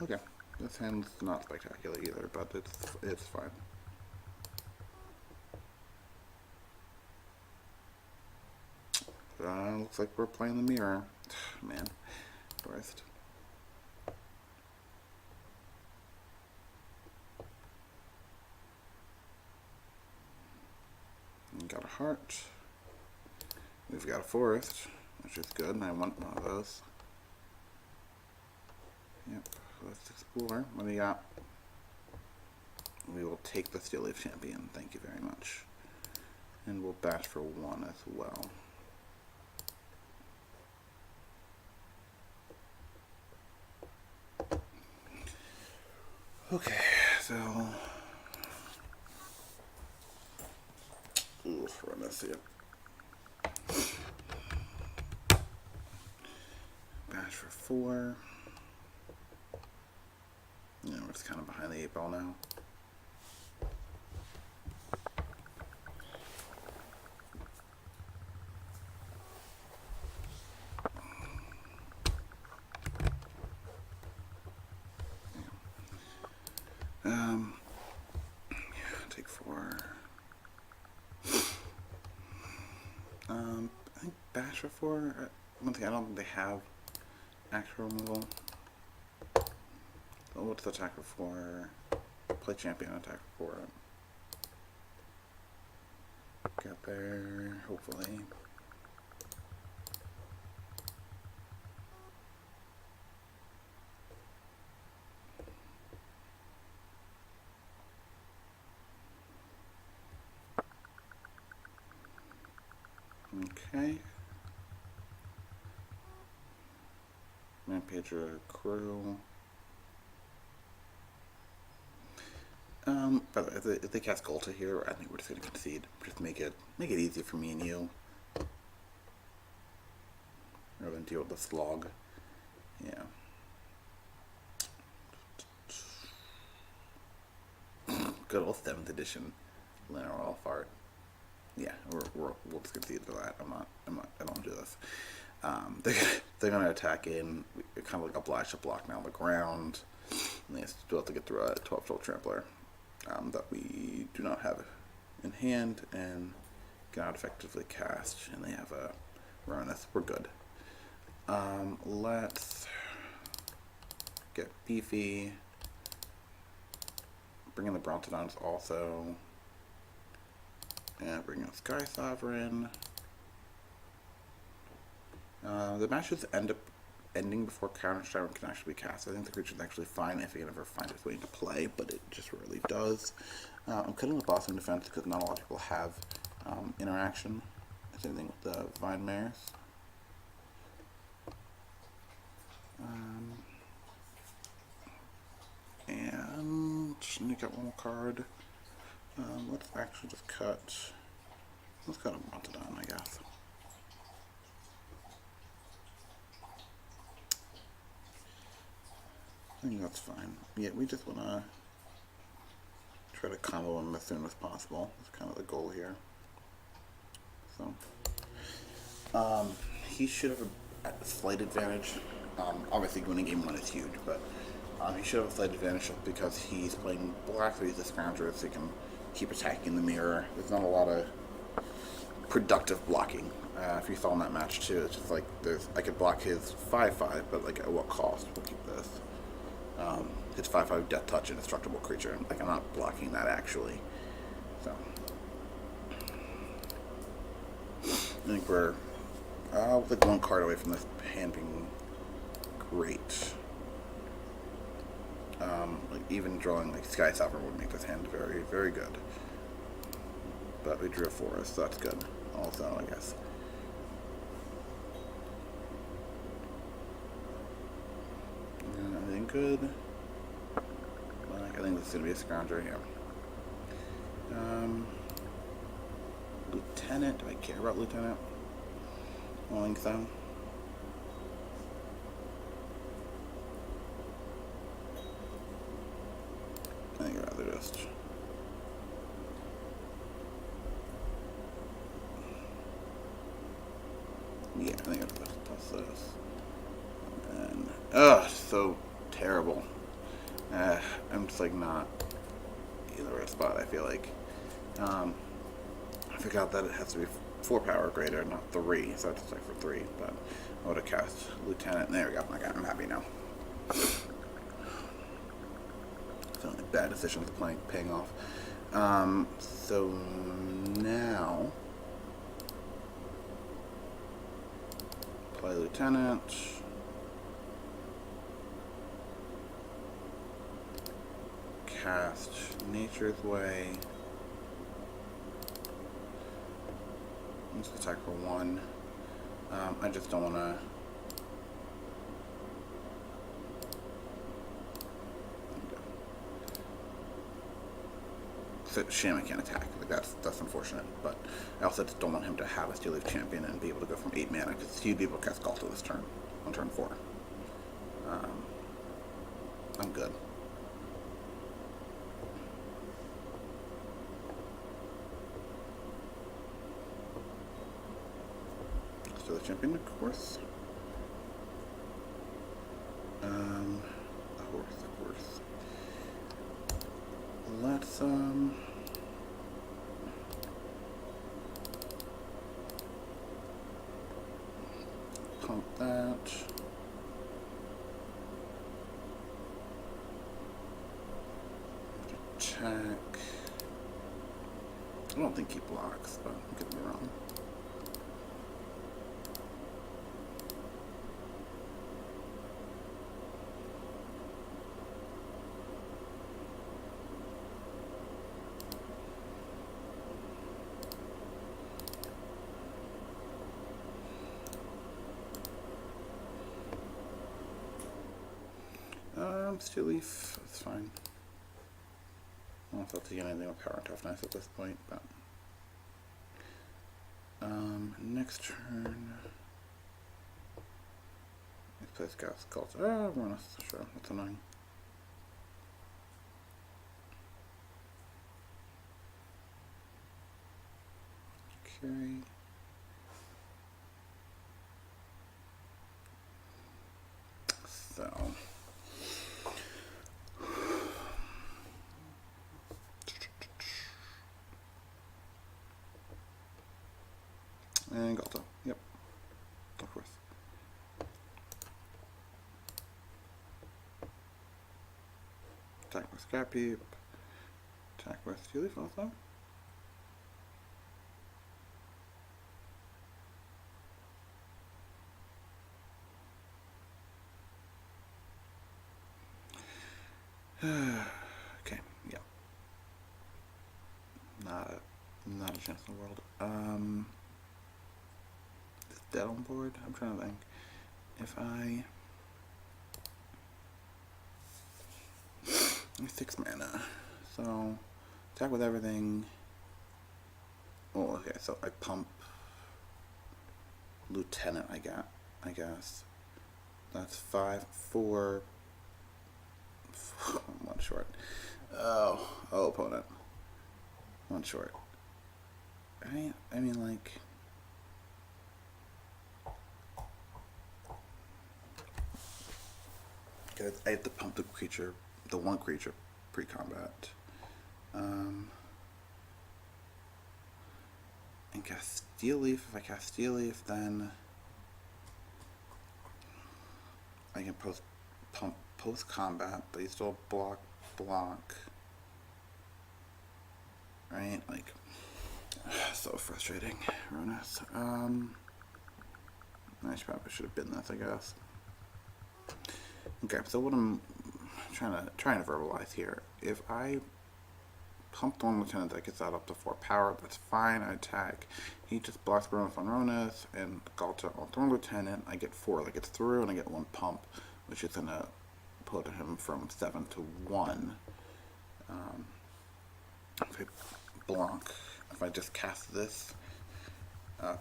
Okay, this hand's not spectacular either, but it's fine. Looks like we're playing the mirror. Man, worst. We got a heart. We've got a forest, which is good, and I want one of those. Yep, let's explore. What do you got? We will take the Steelers Champion, thank you very much. And we'll bash for 1 as well. Okay, so let's run this here. Bash for 4. You know, we're just kind of behind the 8 ball now. Take 4. I think Bash for 4. One thing, I don't think they have actual removal. So what's the attack for 4? Play champion, attack for 4. Get there, hopefully. Okay. Rampager crew. By the way, if they cast Ghalta here, I think we're just gonna concede. Just make it easier for me and you. Rather than deal with the slog. Yeah. Good old 7th edition Llanowar Elf art. Yeah, we'll just concede for that. I don't want to do this. They're gonna attack in kind of like a Flagship block now on the ground. And they still have to get through a 12-12 trampler that we do not have in hand and cannot effectively cast. And they have a Rhonas. We're good. Let's get beefy. Bring in the Brontodons also. And bring in Skysovereign. The matches end up ending before Carnage Tyrant can actually be cast. I think the creature's actually fine if it can ever find its way into play, but it just rarely does. I'm cutting the boss in defense because not a lot of people have interaction. Same thing with the Vine Mares. And sneak out one more card. Let's actually just cut. Let's cut a Brontodon, I guess. I think that's fine. Yeah, we just want to try to combo him as soon as possible. That's kind of the goal here. So, he should have a slight advantage. Obviously, winning game 1 is huge, but he should have a slight advantage because he's playing black, so he's a scrounger, so he can keep attacking the mirror. There's not a lot of productive blocking. If you saw in that match too, it's just like I could block his 5/5, but like at what cost? We'll keep this. His 5/5 Death Touch, indestructible creature. Like I'm not blocking that actually. So I think we're like one card away from this hand being great. Like even drawing like Skysovereign would make this hand very, very good. But we drew a forest, so that's good. Also, I guess. Anything good? Like, I think this is gonna be a scrounger here. Lieutenant. Do I care about Lieutenant? I don't think so. I think I'd rather just. Yeah, I think I'd rather plus this. And so terrible. I'm just like not in the right spot. I feel like. I forgot that it has to be 4 power or greater, not 3. So I have to play for 3. But I would have cast Lieutenant. There we go. Okay, I'm happy now. So bad decisions are paying off. So now play Lieutenant. Cast Nature's Way. Let's attack for 1. I just don't want to. So Shaman can't attack. Like that's unfortunate. But I also just don't want him to have a Steel Leaf Champion and be able to go from 8 mana because he'd be able to cast Ghalta this turn on turn 4. champion, of course. Of course. Let's, pump that. Attack. I don't think he blocks, but don't get me wrong. Steel Leaf, that's fine. I don't know if I'll take anything with power and toughness at this point, but next turn let's play Scout's Ghalta. Rhonas, sure, that's annoying. Okay. So and Ghalta, yep, of course. Attack with Scrap Heap. Attack with Steel Leaf also. Okay, yeah. Not a chance in the world. Is dead on board? I'm trying to think. If I 6 mana. So attack with everything. Oh, okay, so I pump Lieutenant I guess. That's 5, 4. One short. Oh, opponent. One short. I mean, like, I have to pump the one creature pre-combat. And cast Steel Leaf. If I cast Steel Leaf, then I can pump post-combat, but you still block. Right? Like, so frustrating, Rhonas. I probably should have been this, I guess. Okay, so what I'm trying to verbalize here, if I pump Thorn Lieutenant, that gets that up to 4 power, that's fine. I attack. He just blocks Rhonas on Rhonas, and Ghalta on Thorn Lieutenant. I get 4 that gets through, and I get 1 pump, which is gonna put him from 7 to 1. If I block, if I just cast this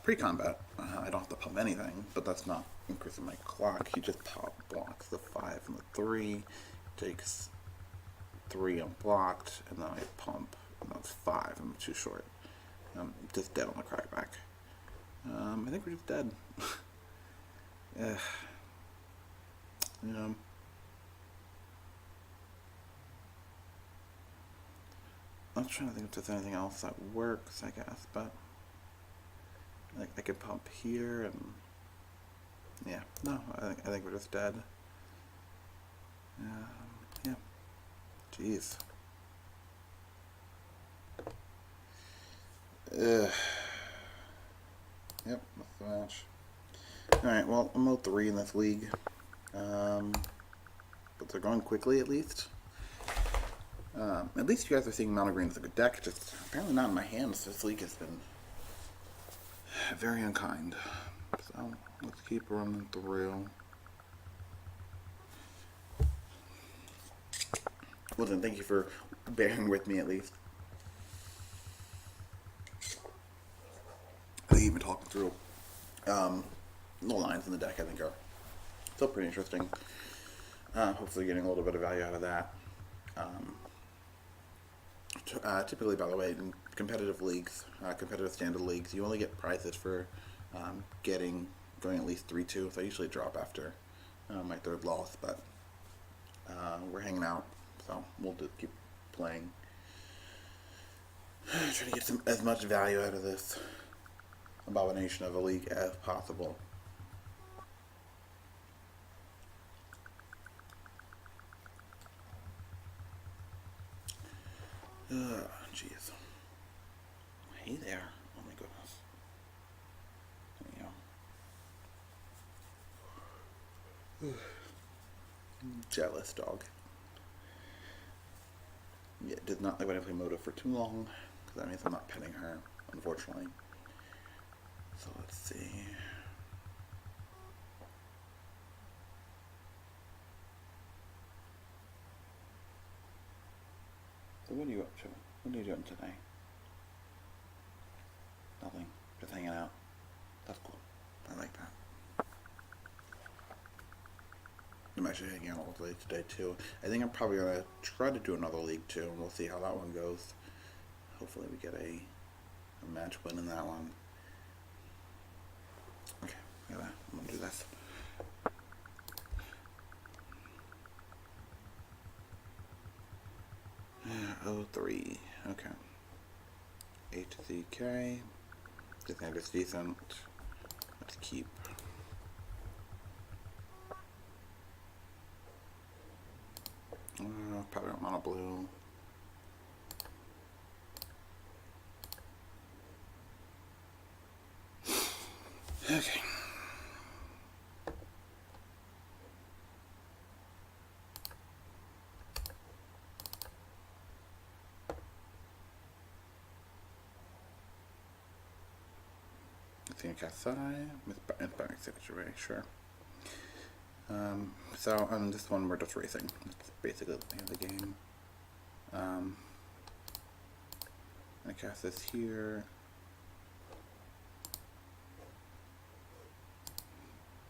pre-combat, I don't have to pump anything, but that's not increasing my clock. He just blocks the 5 and the 3, takes 3 unblocked, and then I pump, and that's 5. I'm too short. I'm just dead on the crackback. I think we're just dead. You know. I'm trying to think if there's anything else that works, I guess, but like I could pump here, and yeah, no, I think we're just dead. Yeah, jeez. Yep, that's the match. Alright, well, I'm 0-3 in this league. But they're going quickly, at least. At least you guys are seeing Mono Green as a good deck, just apparently not in my hands. This league has been very unkind. So, let's keep running through. Well then, thank you for bearing with me at least. I think even talking through the lines in the deck, I think, are still pretty interesting. Hopefully getting a little bit of value out of that. Typically, by the way, in competitive leagues, competitive standard leagues, you only get prizes for getting going at least 3-2. So I usually drop after my third loss, but we're hanging out, so we'll just keep playing. Try to get as much value out of this abomination of a league as possible. Jeez. Hey there. Oh my goodness. There you go. Jealous dog. Yeah, did not like when I play Moto for too long, because that means I'm not petting her, unfortunately. So let's see. So what are you up to? What are you doing today? Nothing. Just hanging out. That's cool. I like that. I'm actually hanging out all day today too. I think I'm probably gonna try to do another league too, and we'll see how that one goes. Hopefully we get a match win in that one. Okay, I'm gonna do this. Oh, 03. Okay. HCK. I think it's decent. Let's keep. Probably don't mono blue. Okay. I think I cast Sai with Inspiring Signature, sure. So on this one we're just racing. That's basically the name of the game. I cast this here.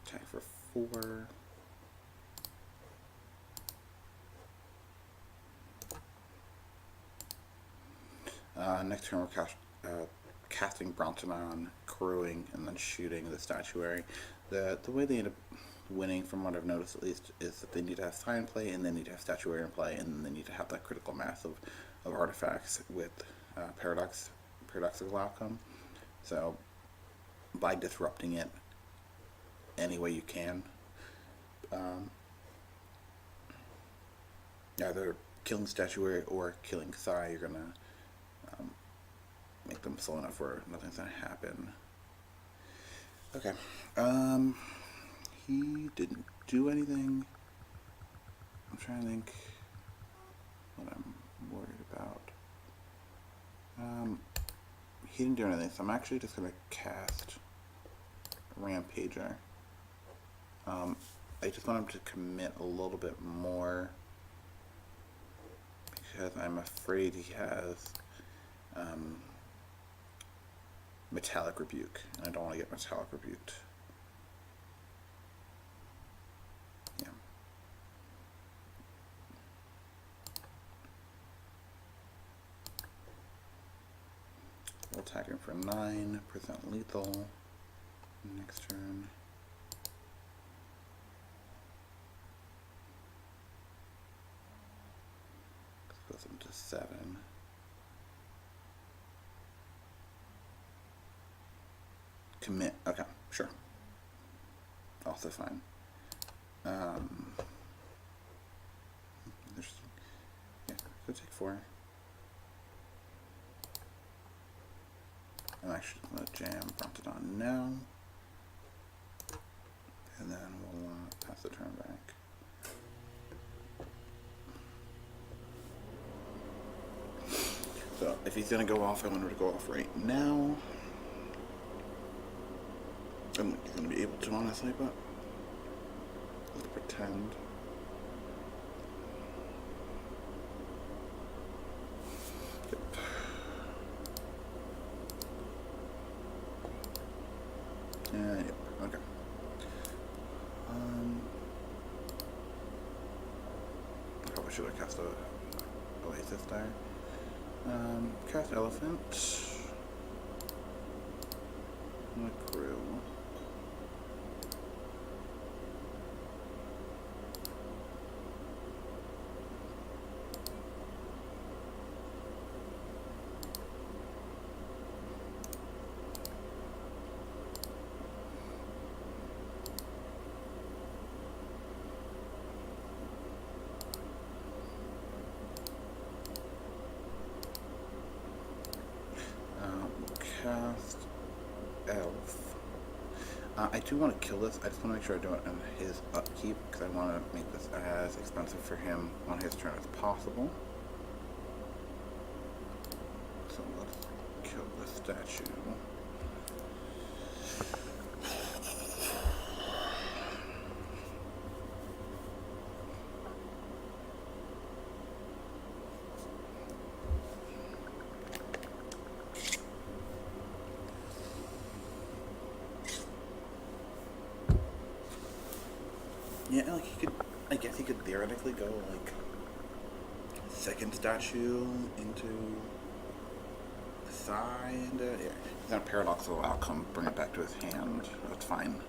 Attack for 4. Next turn we're casting Brontodon, crewing, and then shooting the statuary. The way they end up winning, from what I've noticed at least, is that they need to have Sai in play, and they need to have statuary in play, and they need to have that critical mass of artifacts with paradoxical outcome. So by disrupting it any way you can, either killing statuary or killing Sai, you're gonna make them slow enough where nothing's gonna happen. Okay. He didn't do anything. I'm trying to think what I'm worried about. He didn't do anything, so I'm actually just gonna cast Rampager. I just want him to commit a little bit more because I'm afraid he has Metallic Rebuke, and I don't want to get Metallic Rebuked. Yeah. We'll attack him for 9% lethal next turn. This goes into 7. Commit. Okay, sure. Also fine. Yeah, go take 4. I'm actually going to jam Brontodon now. And then we'll pass the turn back. So if he's going to go off, I want him to go off right now. I don't think he's going to be able to, honestly, but let's pretend. Yep. Yep, okay. I probably should have cast a Oasis there. Cast Elephant. 1 crew. I do want to kill this. I just want to make sure I do it on his upkeep, because I want to make this as expensive for him on his turn as possible. So let's kill this statue. Yeah, like he could, I guess he could theoretically go like second statue into the side. Yeah, he's got a paradoxical outcome, bring it back to his hand. That's fine.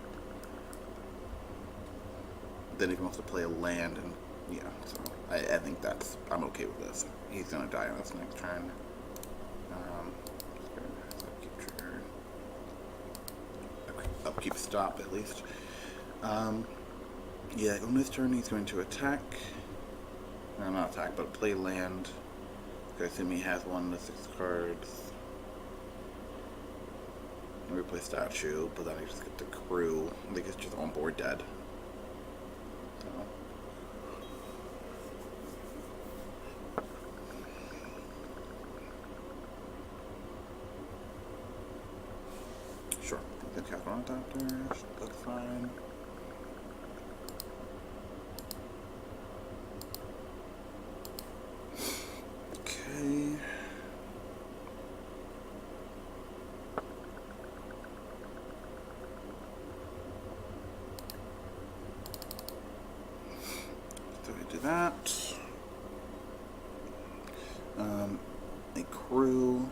Then if he wants to play a land, and yeah, so I think I'm okay with this. He's gonna die on this next turn. Upkeep trigger. Upkeep stop at least. Yeah, on this turn he's going to attack. No, not attack, but play land. I assume he has 1 to 6 cards. And we play statue, but then I just get the crew. I think it's just on board dead. So. Sure, we can cast Brontodon, that's fine. So we do that. A crew.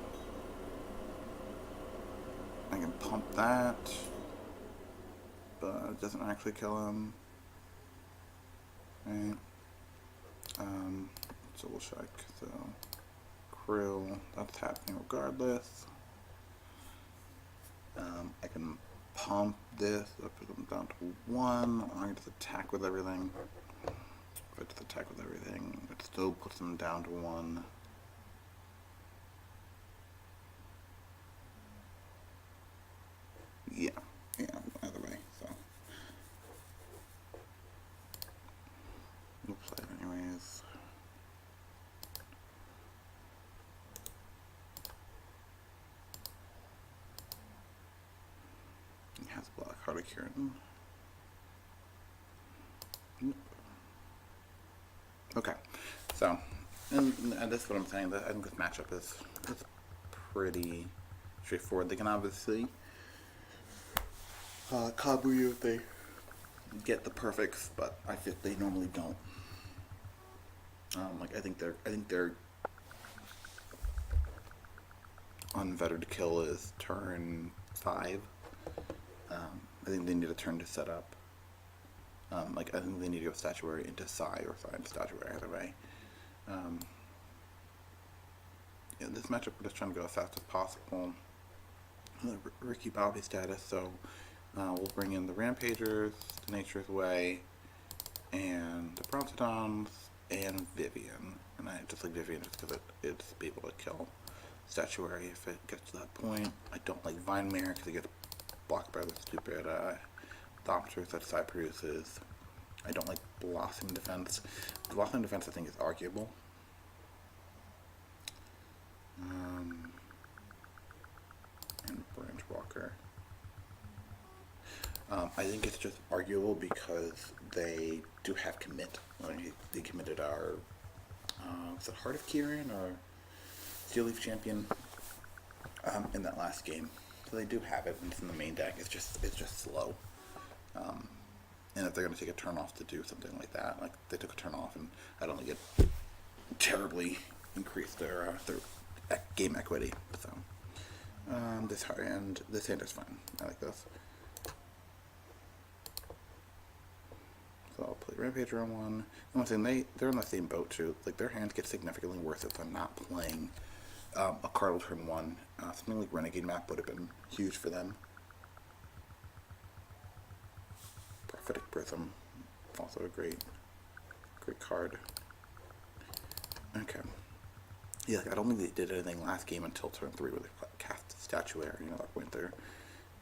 I can pump that, but it doesn't actually kill him. Right. So we'll check. So crew, that's happening regardless. I can pump this, put them down to 1. I can just attack with everything. If I just attack with everything, it still puts them down to 1. Yeah, either way, so. We'll play it anyways. He has black Heart of Kiran. Okay, so, and that's what I'm saying. I think this matchup is pretty straightforward. They can obviously combo you if they get the perfects, but I feel they normally don't. I think their unvetted kill is turn 5. I think they need a turn to set up. I think they need to go statuary into Psy or Psy into statuary, either way. Yeah, this matchup we're just trying to go as fast as possible. Ricky Bobby status, so we'll bring in the Rampagers, the Nature's Way, and the Brontodons, and Vivien. And I just like Vivien just because it's be able to kill statuary if it gets to that point. I don't like Vine Mare because it gets blocked by the stupid Thopters that Psy produces. I don't like Blossom Defense. Blossom Defense I think is arguable. And Branchwalker. I think it's just arguable because they do have commit. They committed our was it Heart of Kiran or Steel Leaf Champion in that last game. So they do have it, and it's in the main deck. It's just slow. And if they're going to take a turn off to do something like that, like they took a turn off, and I don't think it terribly increased their game equity. So this hand is fine. I like this. So I'll play Rampager on 1. And once again, they're in the same boat too. Like their hands get significantly worse if I'm not playing a card on turn 1. Something like Renegade Map would have been huge for them. Prophetic Prism, also a great card. Okay. Yeah, I don't think they did anything last game until turn 3 where they cast Statuary. That point they're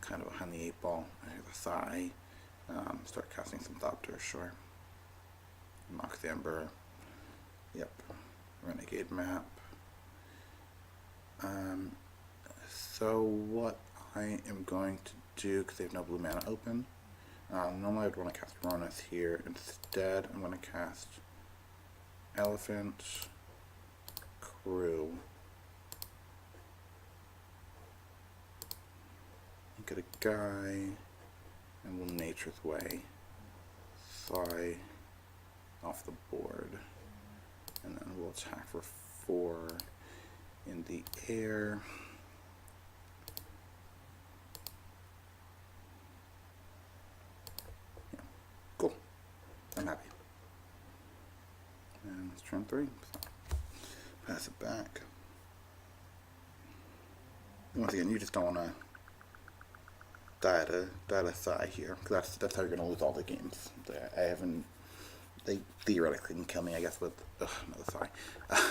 kind of behind the 8-ball. I hear the sigh. Start casting some Thopter, sure. Mox Amber. Yep. Renegade map. So what I am going to do, because they have no blue mana open, normally I'd want to cast Rhonas here. Instead, I'm going to cast Elephant, Crew, get a guy, and we'll Nature's Way, fly off the board, and then we'll attack for 4 in the air. Yeah. Cool. I'm happy. And it's turn 3. So pass it back. Once again, you just don't want to die at a sigh here, because that's how you're going to lose all the games. They theoretically can kill me, I guess, with another sigh.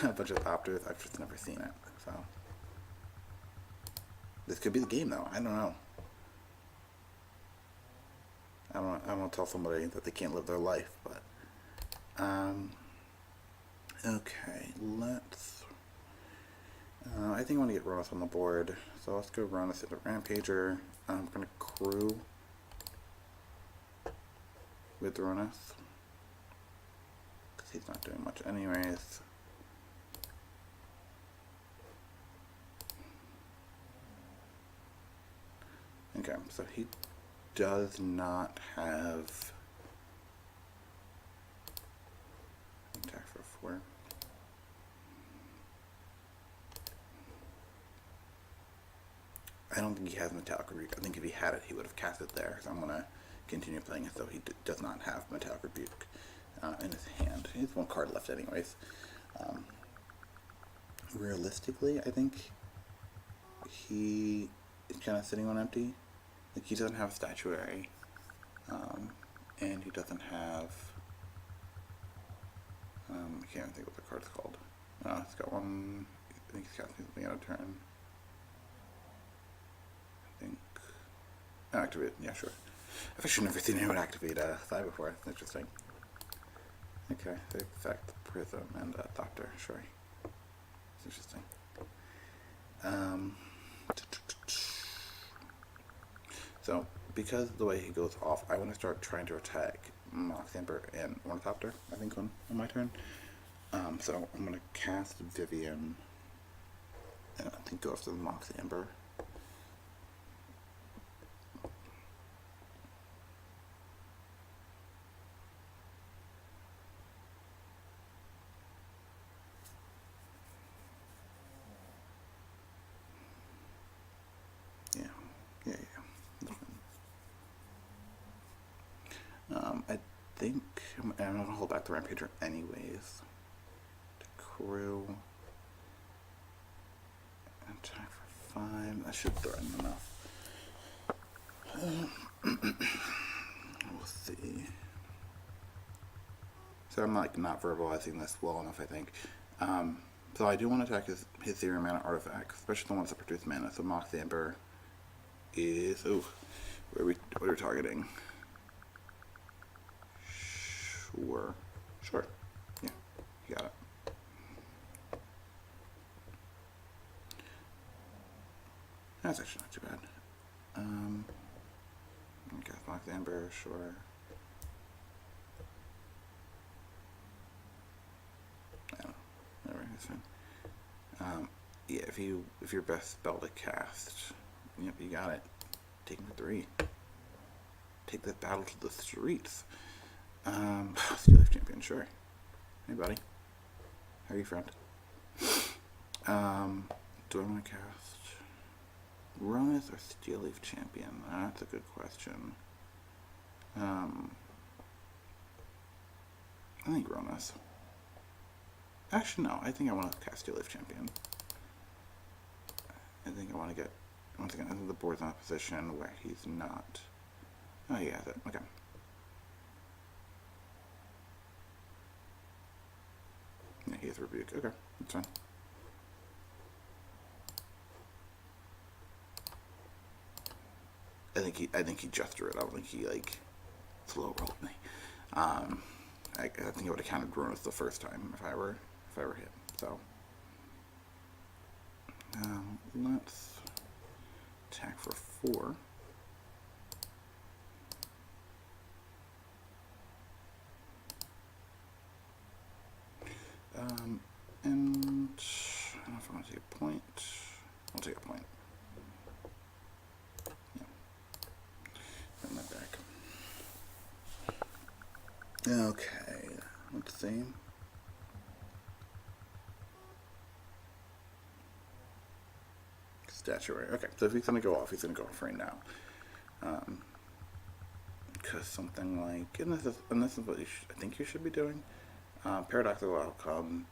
A bunch of Thopters. I've just never seen it. So this could be the game, though. I don't know. I don't want to tell somebody that they can't live their life, but okay. Let's. I think I want to get Rhonas on the board, so let's go Rhonas into Rampager. I'm going to Crew with Rhonas, because he's not doing much anyways. Okay, so he does not have attack for 4. I don't think he has Metallic Rebuke. I think if he had it, he would have cast it there. So I'm going to continue playing as though he does not have Metallic Rebuke in his hand. He has 1 card left anyways. Realistically, I think he is kind of sitting on empty. Like, he doesn't have Statuary. And he doesn't have... I can't even think what the card's called. It's got 1... I think he's casting something out of turn. Activate, yeah, sure. I've actually never seen anyone activate Thigh before. That's interesting. Okay, they affect the Prism and Thopter, sure. It's interesting. So, because of the way he goes off, I want to start trying to attack Mox Amber and Ornithopter, I think, on my turn. So, I'm going to cast Vivien, and I think go after the Mox Amber. I think I'm going to hold back the Rampager anyways. To Crew. Attack for 5. That should threaten enough. We'll see. So I'm like not verbalizing this well enough, I think. So I do want to attack his 0 mana artifacts, especially the ones that produce mana. So Mox Amber is... Oh, what are we targeting? Sure. Yeah, you got it. That's actually not too bad. Okay, Mox Amber, sure. I don't know. Whatever, it's fine. Yeah, if your best spell to cast, yep, you got it. Take him for 3. Take that battle to the streets. Steel Leaf Champion, sure. Hey, buddy. How are you, friend? Do I want to cast Rhonas or Steel Leaf Champion? That's a good question. I think Rhonas. Actually, no. I think I want to cast Steel Leaf Champion. I think I want to get... Once again, I think the board's in a position where he's not... Oh, he has it. Okay. Yeah, he has Rebuke. Okay, that's fine. I think he just drew it. I don't think he like slow rolled me. I think I would have counted Rhonas the first time if I were hit. So let's attack for 4. And I don't know if I want to take a point. I'll take a point. Yeah. Bring that back. Okay. Let's see. Statuary. Okay, so if he's going to go off, he's going to go off right now. Because something like, and this is what I think you should be doing. Paradoxical outcome.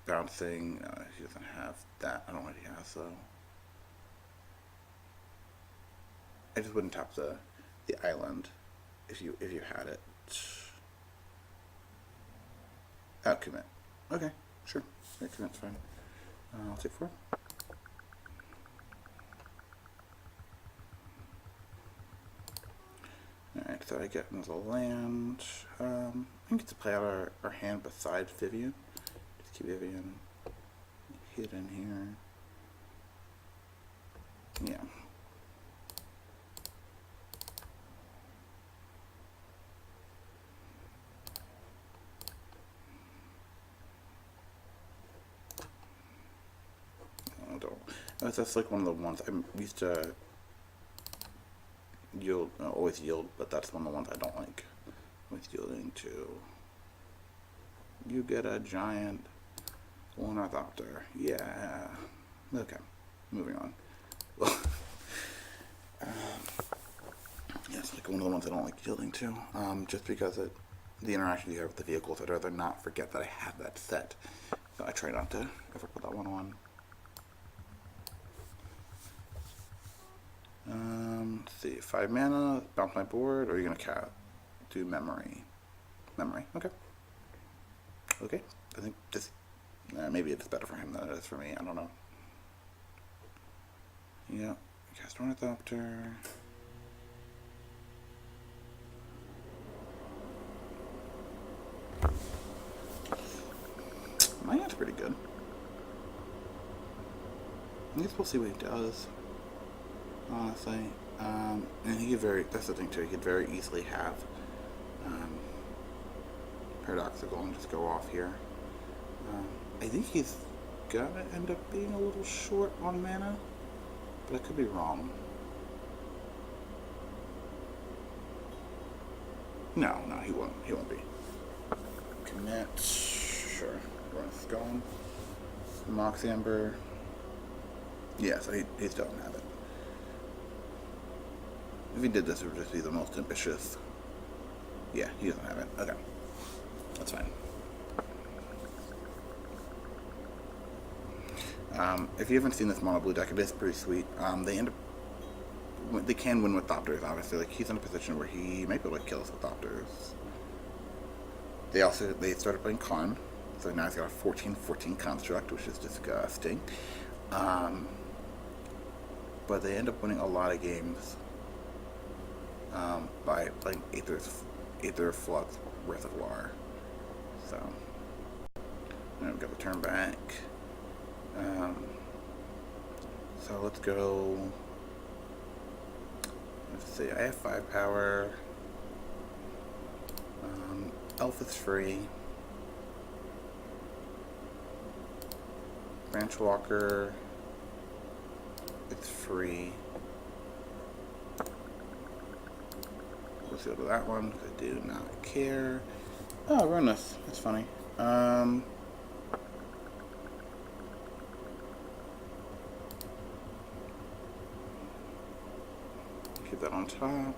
Bouncing. He doesn't have that. I don't know what he has, so I just wouldn't tap the island if you had it. Out commit. Okay, sure. Out commit's fine. I'll take 4. Alright, so I get another land. I get to play out our hand besides Vivien. Just keep Vivien hidden here. Yeah. I don't. That's like one of the ones I'm used to yield, always yield, but that's one of the ones I don't like. With yielding to. You get a giant Ornithopter. Yeah. Okay. Moving on. Well, yeah, it's like one of the ones I don't like yielding to. Just because the interaction you have with the vehicles, I'd rather not forget that I have that set. So I try not to ever put that one on. Let's see, 5 mana, bounce my board, or are you gonna do memory? Memory, okay. Okay, I think just, maybe it's better for him than it is for me, I don't know. Yeah, cast Ornithopter. My hand's pretty good. I guess we'll see what he does. Honestly, and he could that's the thing too, he could very easily have Paradoxical and just go off here. I think he's gonna end up being a little short on mana, but I could be wrong. No, he won't be. Commit, sure, Rhonas gone. Mox Amber, yeah, so he still doesn't have it. If he did this, it would just be the most ambitious. Yeah, he doesn't have it. Okay. That's fine. If you haven't seen this mono blue deck, it is pretty sweet. They can win with Thopters, obviously. Like, he's in a position where he might be able to kill us with Thopters. They started playing Karn, so now he's got a 14/14 construct, which is disgusting. But they end up winning a lot of games. By playing Aether Flux Reservoir. So, now we've got the turn back. So let's go. Let's see, I have 5 power. Elf is free. Branchwalker, it's free. Let's go to that one. I do not care. Oh, Rhonas. That's funny. Keep that on top.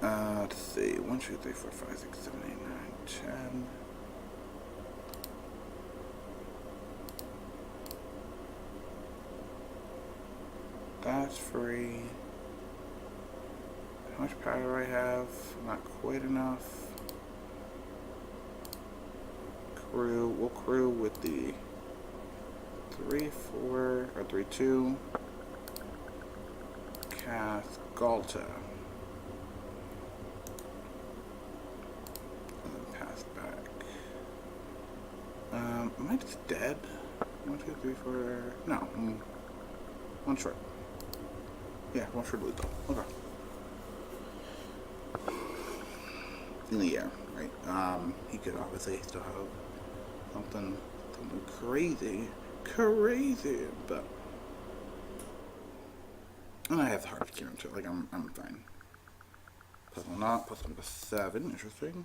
Let's see. 1, 2, 3, 4, 5, 6, 7, 8, 9, 10. That's free. How much power do I have? Not quite enough. Crew. We'll crew with the 3/4 or 3/2. Cast Ghalta. And then pass back. Am I just dead? 1, 2, 3, 4. No. One short. Yeah, one short lethal. Okay. In the air, right? He could obviously still have something crazy, but. And I have the Heart of Kiran too. Like I'm fine. Plus I'm not. Plus I'm just 7. Interesting.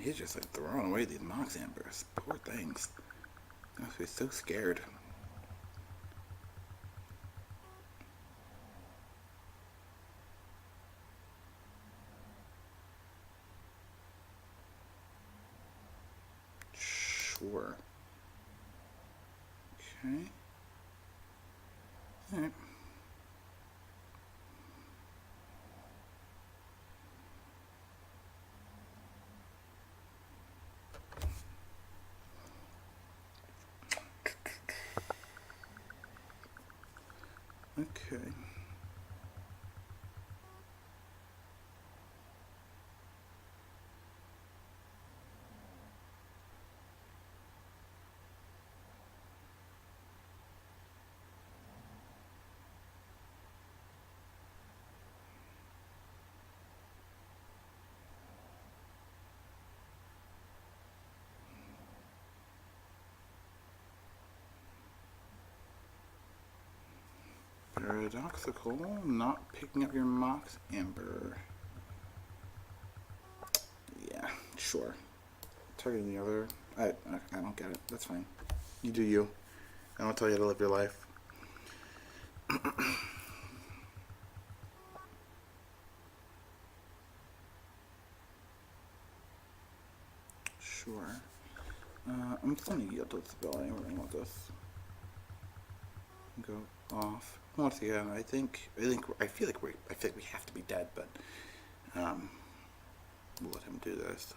He's just like throwing away these Mox Ambers. Poor things. I must be so scared. Sure. Okay. Alright. Okay. Paradoxical, not picking up your Mox Amber. Yeah, sure. Targeting the other. I don't get it. That's fine. You do you. I don't tell you how to live your life. Sure. I'm just gonna yield to this ability. We're gonna let this go off. Once again, I feel like we have to be dead, but we'll let him do this.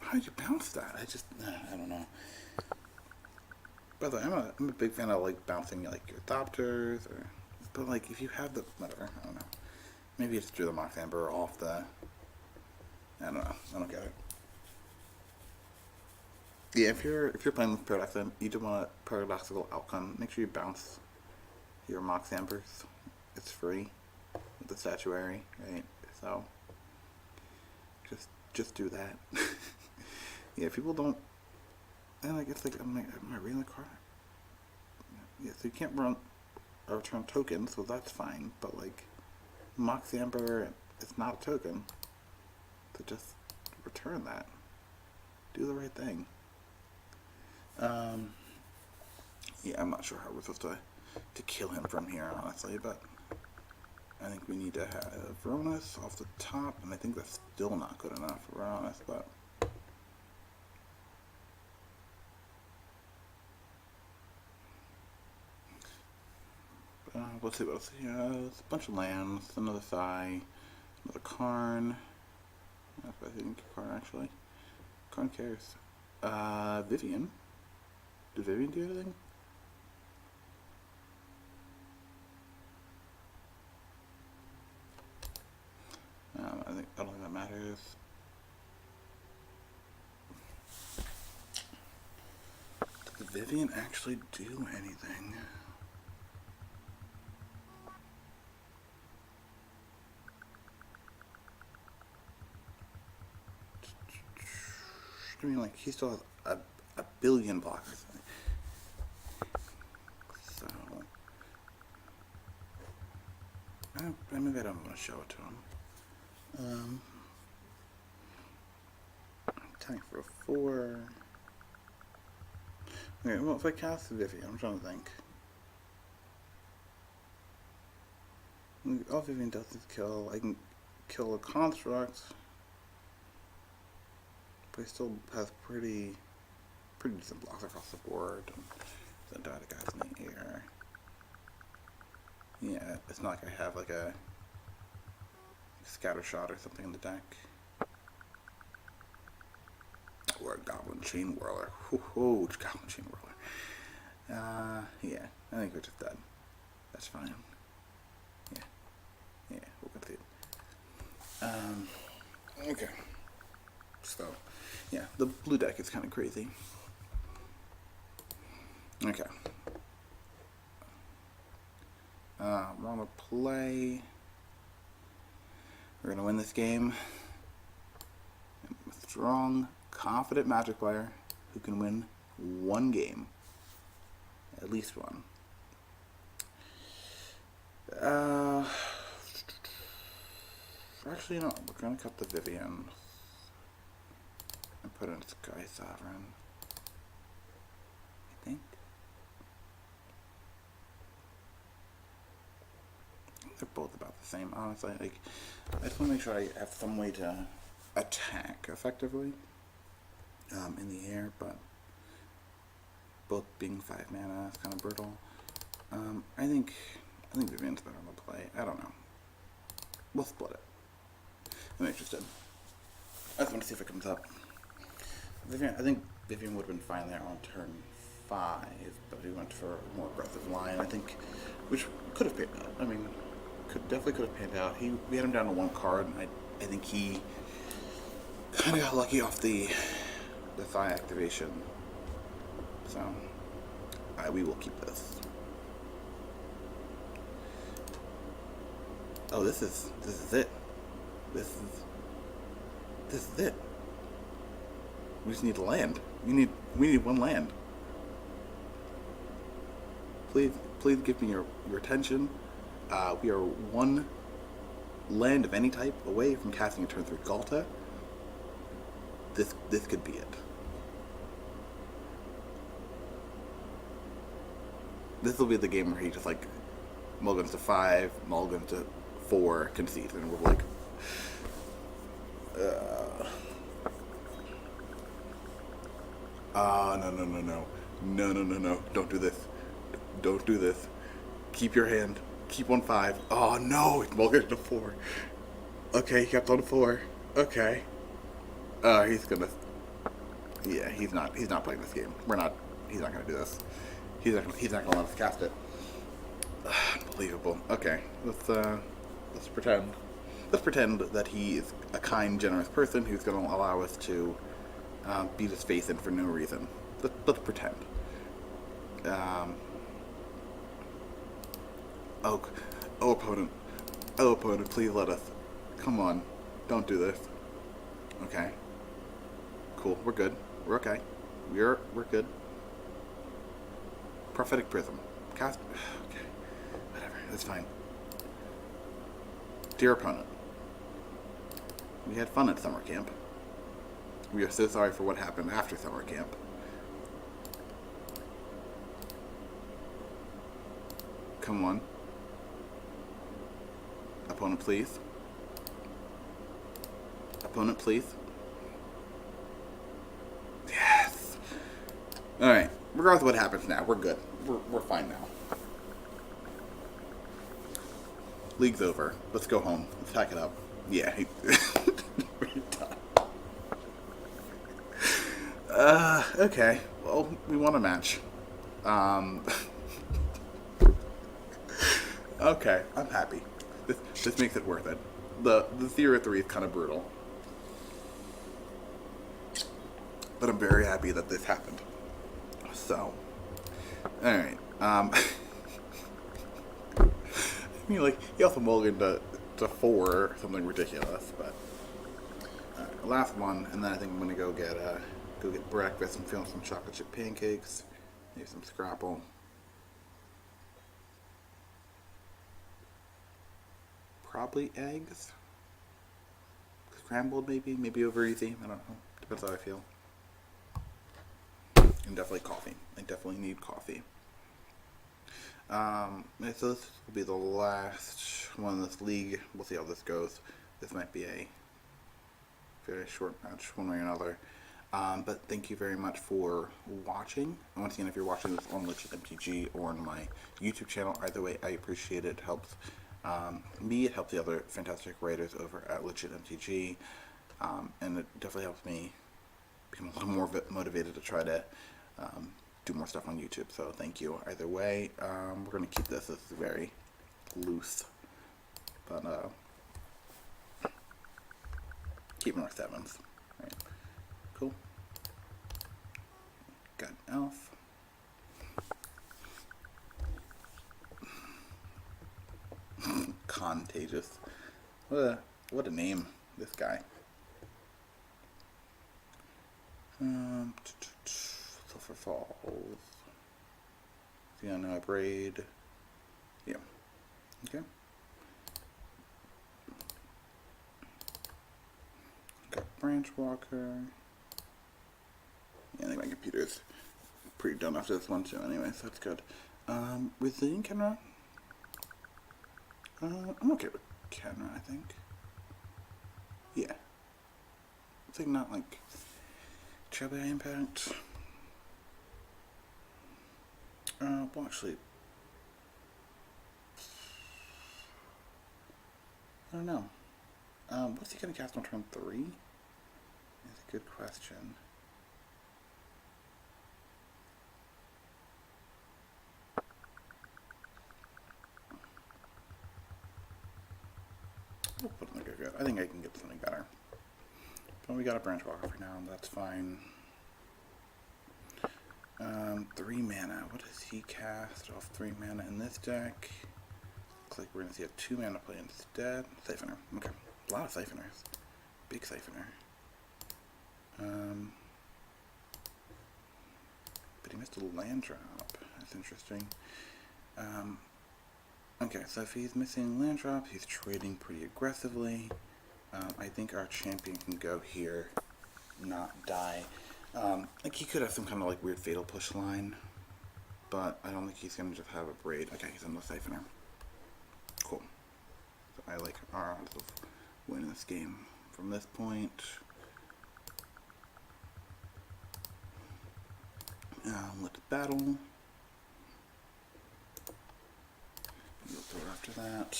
How did you bounce that? I don't know. By the way, I'm a big fan of like bouncing like your Thopters, but like if you have the whatever, I don't know. Maybe it's through the Mox Amber or off the. I don't know. I don't get it. Yeah, if you're playing with Paradoxical, you do want a paradoxical outcome. Make sure you bounce your Mox Ambers. It's free with the statuary, right? So just do that. Yeah, people don't. And I guess like am I reading the card? Yeah, so you can't run or return tokens, so that's fine. But like Mox Amber, it's not a token, so just return that. Do the right thing. Yeah, I'm not sure how we're supposed to kill him from here, honestly, but I think we need to have Rhonas off the top, and I think that's still not good enough for Rhonas, but. Let's see what else he has. A bunch of lands, another Thigh, another Karn. That's what I think. Karn, actually. Karn cares. Vivien. Did Vivien do anything? I don't think that matters. Did Vivien actually do anything? I mean, like, he still has a billion blockers. So, maybe I don't want to show it to him. Attack for a 4. Okay, well, if I cast Vivien, I'm trying to think. All Vivien does is kill. I can kill a construct, but he still has pretty decent blocks across the board. And then die the guys in the air. Yeah, it's not like I have like a scatter shot or something in the deck. Or a Goblin Chain Whirler. Goblin Chain Whirler. Yeah, I think we're just dead. That's fine. Yeah, we'll go through it. Okay. So, yeah, the blue deck is kind of crazy. Okay. We're on a play. We're gonna win this game. I'm a strong, confident Magic player who can win one game. At least one. Actually, no. We're gonna cut the Vivien and put in Skysovereign. I think. They're both about the same, honestly. Like, I just want to make sure I have some way to attack effectively in the air, but both being 5 mana is kind of brutal. I think Vivien's better on the play. I don't know. We'll split it. I'm interested. I just want to see if it comes up. Vivien, I think Vivien would have been fine there on turn 5, but we went for a more aggressive line, I think, which could have panned out. I mean, definitely could have panned out. We had him down to 1 card, and I think he kind of got lucky off the thigh activation. So, we will keep this. Oh, this is it. This is it. We just need to land. We need 1 land. Please give me your attention. We are 1 land of any type away from casting a turn 3 Ghalta. This could be it. This will be the game where he just like mulligans to 5, mulligans to 4, concedes, and we're like, no, don't do this, keep your hand, keep on 5, oh no, it's mulligans to 4, okay, he kept on 4, okay, he's gonna, yeah, he's not playing this game, he's not gonna do this, he's not gonna let us cast it. Unbelievable. Okay, let's pretend that he is a kind, generous person who's going to allow us to beat his face in for no reason. Let's pretend. Opponent, please let us. Come on, don't do this. Okay. Cool. We're good. We're okay. We're good. Prophetic Prism. Cast. Okay. Whatever. That's fine. Dear opponent, we had fun at summer camp. We are so sorry for what happened after summer camp. Come on. Opponent, please. Opponent, please. Yes. Alright. Regardless of what happens now, we're good. We're fine now. League's over. Let's go home. Let's pack it up. Yeah. We're done. Okay. Well, we won a match. Okay, I'm happy. This makes it worth it. The 0-3 is kind of brutal. But I'm very happy that this happened. So, alright. I mean, like, he also mulliganed to 4 or something ridiculous, but... Alright, last one, and then I think I'm gonna go get go get breakfast. I'm feeling some chocolate chip pancakes, maybe some scrapple. Probably eggs. Scrambled maybe over easy. I don't know. Depends how I feel. And definitely coffee. I definitely need coffee. So this will be the last one in this league. We'll see how this goes. This might be a very short match, one way or another. But thank you very much for watching. And once again, if you're watching this on Legit MTG or on my YouTube channel, either way, I appreciate it. It helps me, it helps the other fantastic writers over at Legit MTG, and it definitely helps me become a little more motivated to try to do more stuff on YouTube. So thank you either way. We're going to keep this very loose, but keep more 7s. Right. Cool. Got an elf. Contagious. What a name, this guy. Sulphur Falls. Llanowar Elves. Yeah. Okay. Got Branchwalker. Yeah, I think my computer's pretty done after this one too anyway, so that's good. Resilient Khenra. I'm okay with Khenra, I think. Yeah. It's like not like Chubby Impact. Well actually, I don't know. What's he gonna cast on turn 3? That's a good question. We'll put him like good. I think I can get something better. But we got a Branchwalker for now, and that's fine. 3 mana. What does he cast off 3 mana in this deck? Looks like we're gonna see a 2 mana play instead. Siphoner. Okay. A lot of Siphoners. Big Siphoner. But he missed a land drop. That's interesting. Okay, so if he's missing land drops, he's trading pretty aggressively. I think our champion can go here, not die. Like he could have some kind of like weird fatal push line, but I don't think he's gonna just have a braid. Okay, he's on the Siphoner. Cool. So I like our odds of winning this game from this point. Let's battle. We'll throw after that.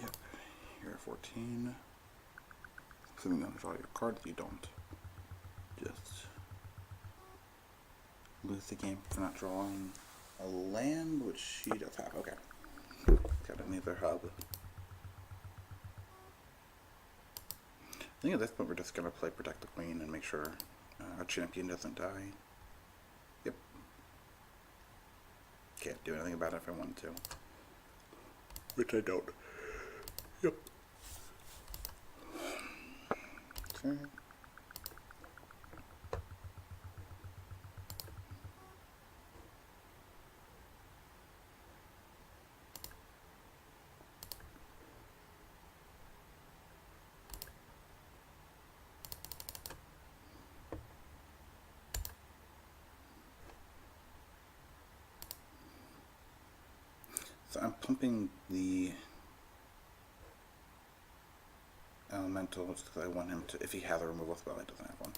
Yep, you're at 14. Assuming you don't draw your cards, you don't. Just lose the game for not drawing a land, which she does have. Okay. Got another hub. I think at this point we're just going to play Protect the Queen and make sure our champion doesn't die. Yep. Can't do anything about it if I wanted to. Which I don't. Yep. Okay. So I'm pumping the Elemental just because I want him to, if he has a removal spell, he doesn't have one,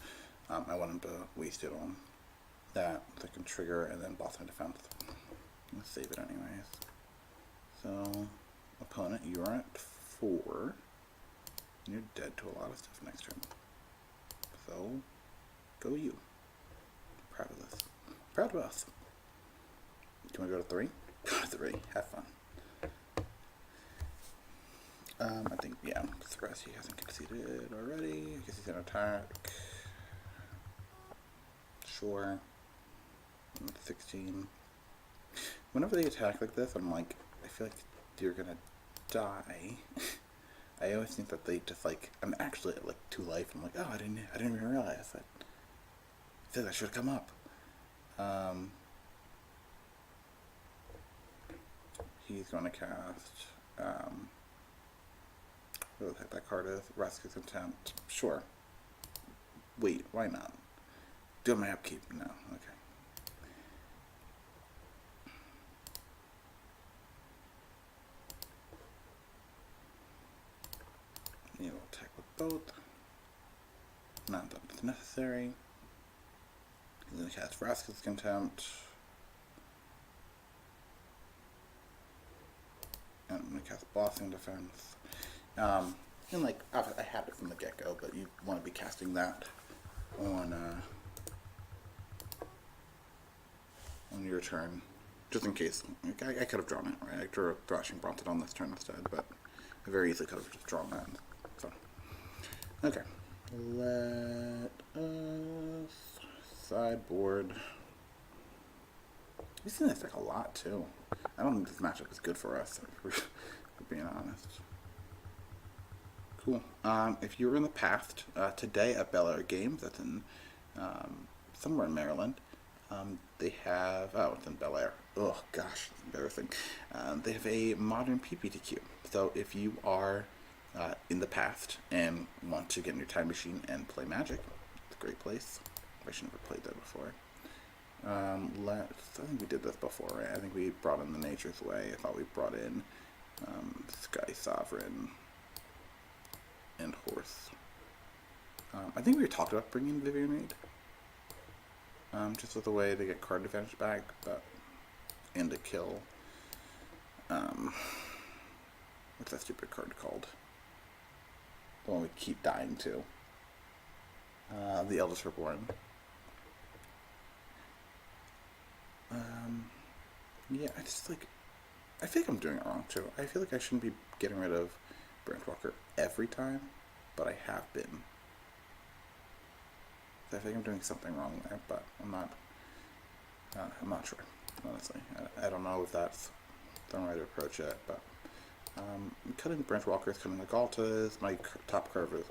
I want him to waste it on that so I can trigger and then boss my defense. I'm going to save it anyways. So, opponent, you're at 4. And you're dead to a lot of stuff next turn. So, go you. Proud of this. Proud of us. Do you want to go to 3? Go to 3. Have fun. I think, yeah, I'm surprised he hasn't conceded already. I guess he's going to attack. Sure. 16. Whenever they attack like this, I'm like, I feel like you're going to die. I always think that they just like, I'm actually at like 2 life. I'm like, oh, I didn't even realize that. I think that should have come up. He's going to cast, what the heck that card is? Rescue Contempt. Sure. Wait, why not? Do my upkeep? No, okay. You will attack with both. Not that it's necessary. He's going to cast Vraska's Contempt. And I'm going to cast Blossoming Defense. And like, I had it from the get-go, but you want to be casting that on your turn, just in case. Like, I could have drawn it, right? I drew a Thrashing Brontodon this turn instead, but I very easily could have just drawn that. So, okay. Let us sideboard. We've seen this deck a lot, too. I don't think this matchup is good for us, for being honest. Cool. If you were in the past, today at Bel Air Games, that's in somewhere in Maryland, they have, oh, it's in Bel Air. Oh, gosh, it's embarrassing. They have a modern PPTQ. So if you are in the past and want to get in your time machine and play Magic, it's a great place. I should never played that before. I think we did this before, right? I think we brought in the Nature's Way. I thought we brought in Skysovereign and Horse. I think we talked about bringing Vivien Reid. Just as a way to get card advantage back, but and to kill. What's that stupid card called? The one we keep dying to. The Eldest Reborn. Yeah, I just like. I feel like I'm doing it wrong too. I feel like I shouldn't be getting rid of Branchwalker every time, but I have been. I think I'm doing something wrong there, but I'm not sure, honestly. I don't know if that's the right approach yet, but cutting the Branchwalker is cutting the Ghalta is my top curve is.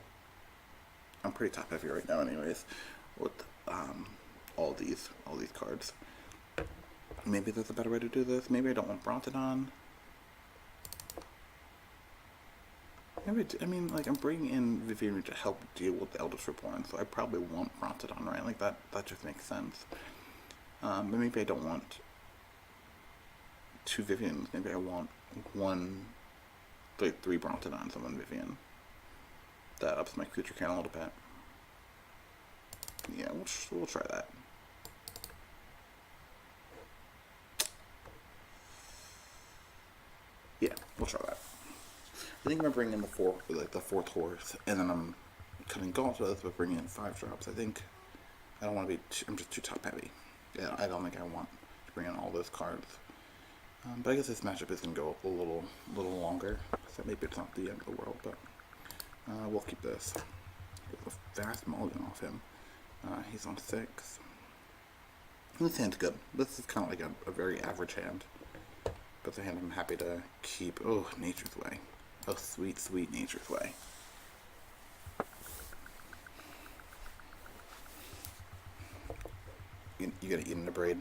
I'm pretty top heavy right now, anyways, with all these cards. Maybe there's a better way to do this. Maybe I don't want Brontodon. Maybe I mean, like, I'm bringing in Vivien Reid to help deal with the Eldest Reborn, so I probably want Brontodon, right? Like, that just makes sense. But maybe I don't want 2 Viviens. Maybe I want 3 Brontodons and 1 Vivien. That ups my creature count a little bit. Yeah, we'll try that. Yeah, we'll try that. I think I'm bringing in the fourth horse, and then I'm cutting Ghalta, but bringing in 5 drops. I think I don't want to be. I'm just too top heavy. Yeah, I don't think I want to bring in all those cards. But I guess this matchup is going to go a little longer, so maybe it's not the end of the world. But we'll keep this. Get a fast mulligan off him. He's on 6. This hand's good. This is kind of like a very average hand, but the hand I'm happy to keep. Oh, Nature's Way. Oh, sweet, sweet Nature's Way. You gotta eat in the braid.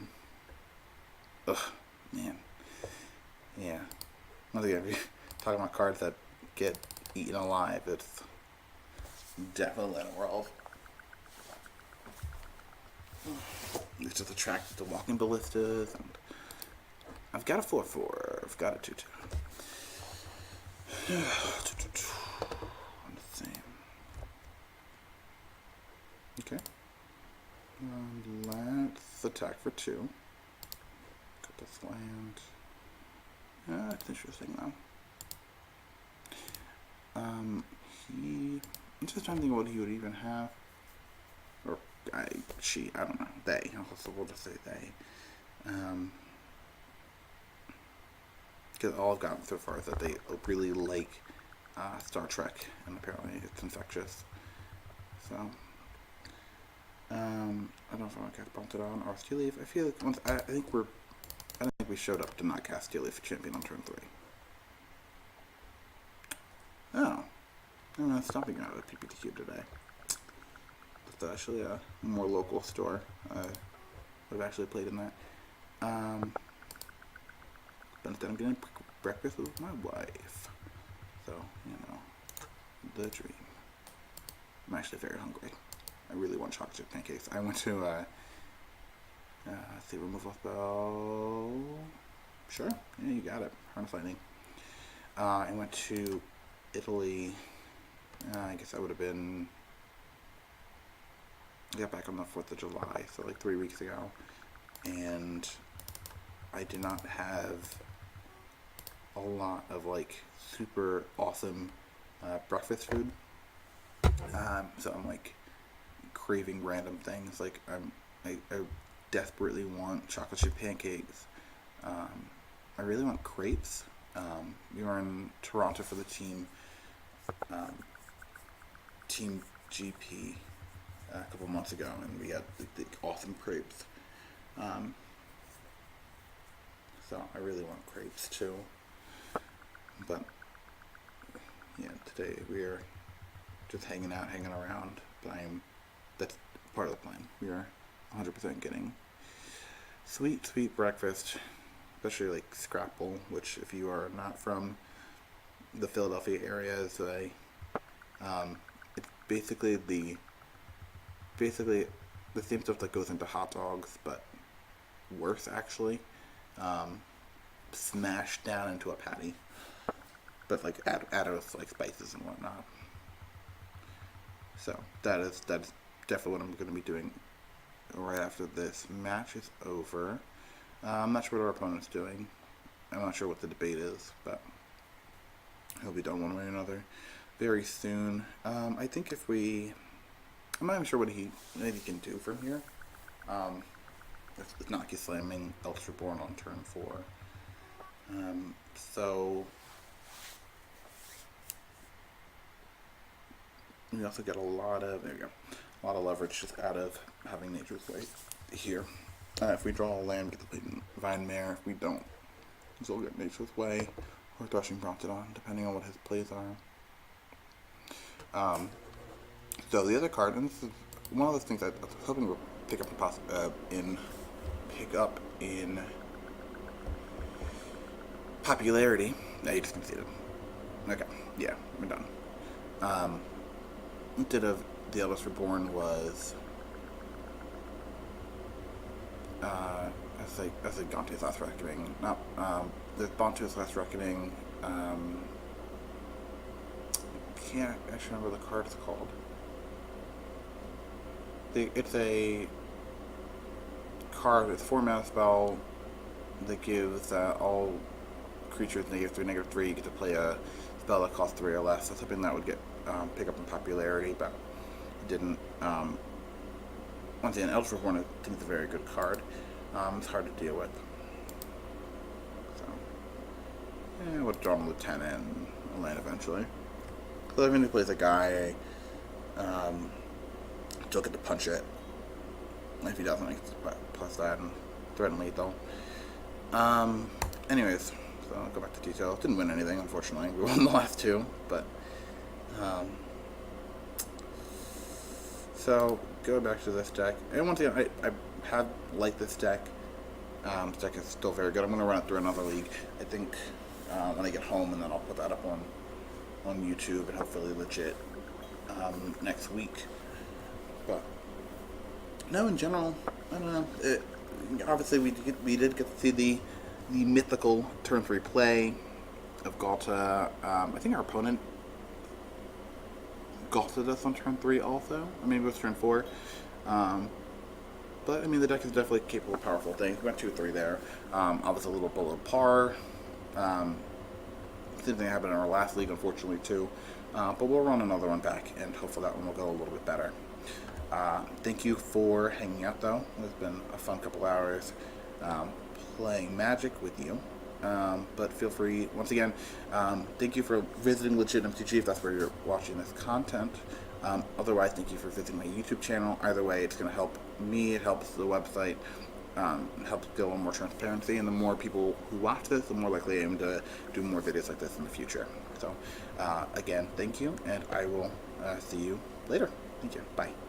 Ugh, man. Yeah. Once again, if you're talking about cards that get eaten alive, it's definitely Llanowar Elves. It's just attracted to Walking Ballistas, and I've got a 4/4. I've got a 2/2. On the same. Okay. Let's attack for 2. Cut this land. That's interesting though. I'm just trying to think of what he would even have. Or she, I don't know. They. Also, we'll just say they. Because all I've gotten so far is that they really like Star Trek, and apparently it's infectious. So, I don't know if I want to cast Brontodon or Steel Leaf. I feel like I think we showed up to not cast Steel Leaf Champion on turn 3. Oh, I'm stopping out of PPTQ today. It's actually a more local store. I would have actually played in that. But instead I'm getting breakfast with my wife. So, you know, the dream. I'm actually very hungry. I really want chocolate chip pancakes. I went to, let's see, removal spell. Sure, yeah, you got it. Harness Lightning. I went to Italy. I guess that would have been. I got back on the 4th of July, so like 3 weeks ago, and I did not have a lot of like super awesome breakfast food. So I'm like craving random things. Like I desperately want chocolate chip pancakes. I really want crepes. We were in Toronto for the team GP a couple months ago, and we got the awesome crepes. So I really want crepes too. But yeah, today we are just hanging out, hanging around. But that's part of the plan. We are 100% getting sweet breakfast, especially like scrapple, which if you are not from the Philadelphia area is it's basically the same stuff that goes into hot dogs, but worse actually. Smashed down into a patty, but like add with like spices and whatnot. So that's definitely what I'm going to be doing right after this match is over. I'm not sure what our opponent's doing. I'm not sure what the debate is, but he'll be done one way or another very soon. I think I'm not even sure what he can do from here. It's not like he's slamming Elves Reborn on turn 4. So we also get a lot of leverage just out of having Nature's Way here. If we draw a land, we get to play Vine Mare. If we don't, we'll get Nature's Way or Thrashing Brontodon, depending on what his plays are. So the other card, and this is one of those things I was hoping to pick up in popularity. Now you just conceded. Okay, yeah, we're done. Instead of the Eldest Reborn was I say Gante's Last Reckoning. Not there's Bantu's Last Reckoning. Can't actually remember the card it's called. It's a card. It's a 4-mana spell that gives all creatures -3/-3. You get to play a spell that costs 3 or less. That's something that would get pick up in popularity, but it didn't. Once again, Eldritch Reborn, I think it's a very good card. It's hard to deal with. So, yeah, we'll draw a Lieutenant and a land eventually. So even if he plays a guy, still get to punch it. If he doesn't, he plus that and threaten lethal. Anyways, so I'll go back to details. Didn't win anything, unfortunately. We won the last 2, but so go back to this deck. And once again, I have liked this deck. This deck is still very good. I'm going to run it through another league. I think when I get home, and then I'll put that up on YouTube and hopefully legit next week. But no, in general, I don't know. Obviously, we did get to see the mythical turn 3 play of Ghalta. I think our opponent Ghalta us on turn 3 also. I mean, it was turn 4. But I mean, the deck is definitely capable of powerful things. We went 2-3 there. I was a little below par. Same thing happened in our last league, unfortunately, too. But we'll run another one back, and hopefully that one will go a little bit better. Thank you for hanging out, though. It's been a fun couple hours playing Magic with you. But feel free, once again, thank you for visiting Legit MTG if that's where you're watching this content. Otherwise, thank you for visiting my YouTube channel. Either way, it's going to help me, it helps the website, it helps build a little more transparency, and the more people who watch this, the more likely I am to do more videos like this in the future. So again, thank you, and I will see you later. Thank you. Bye.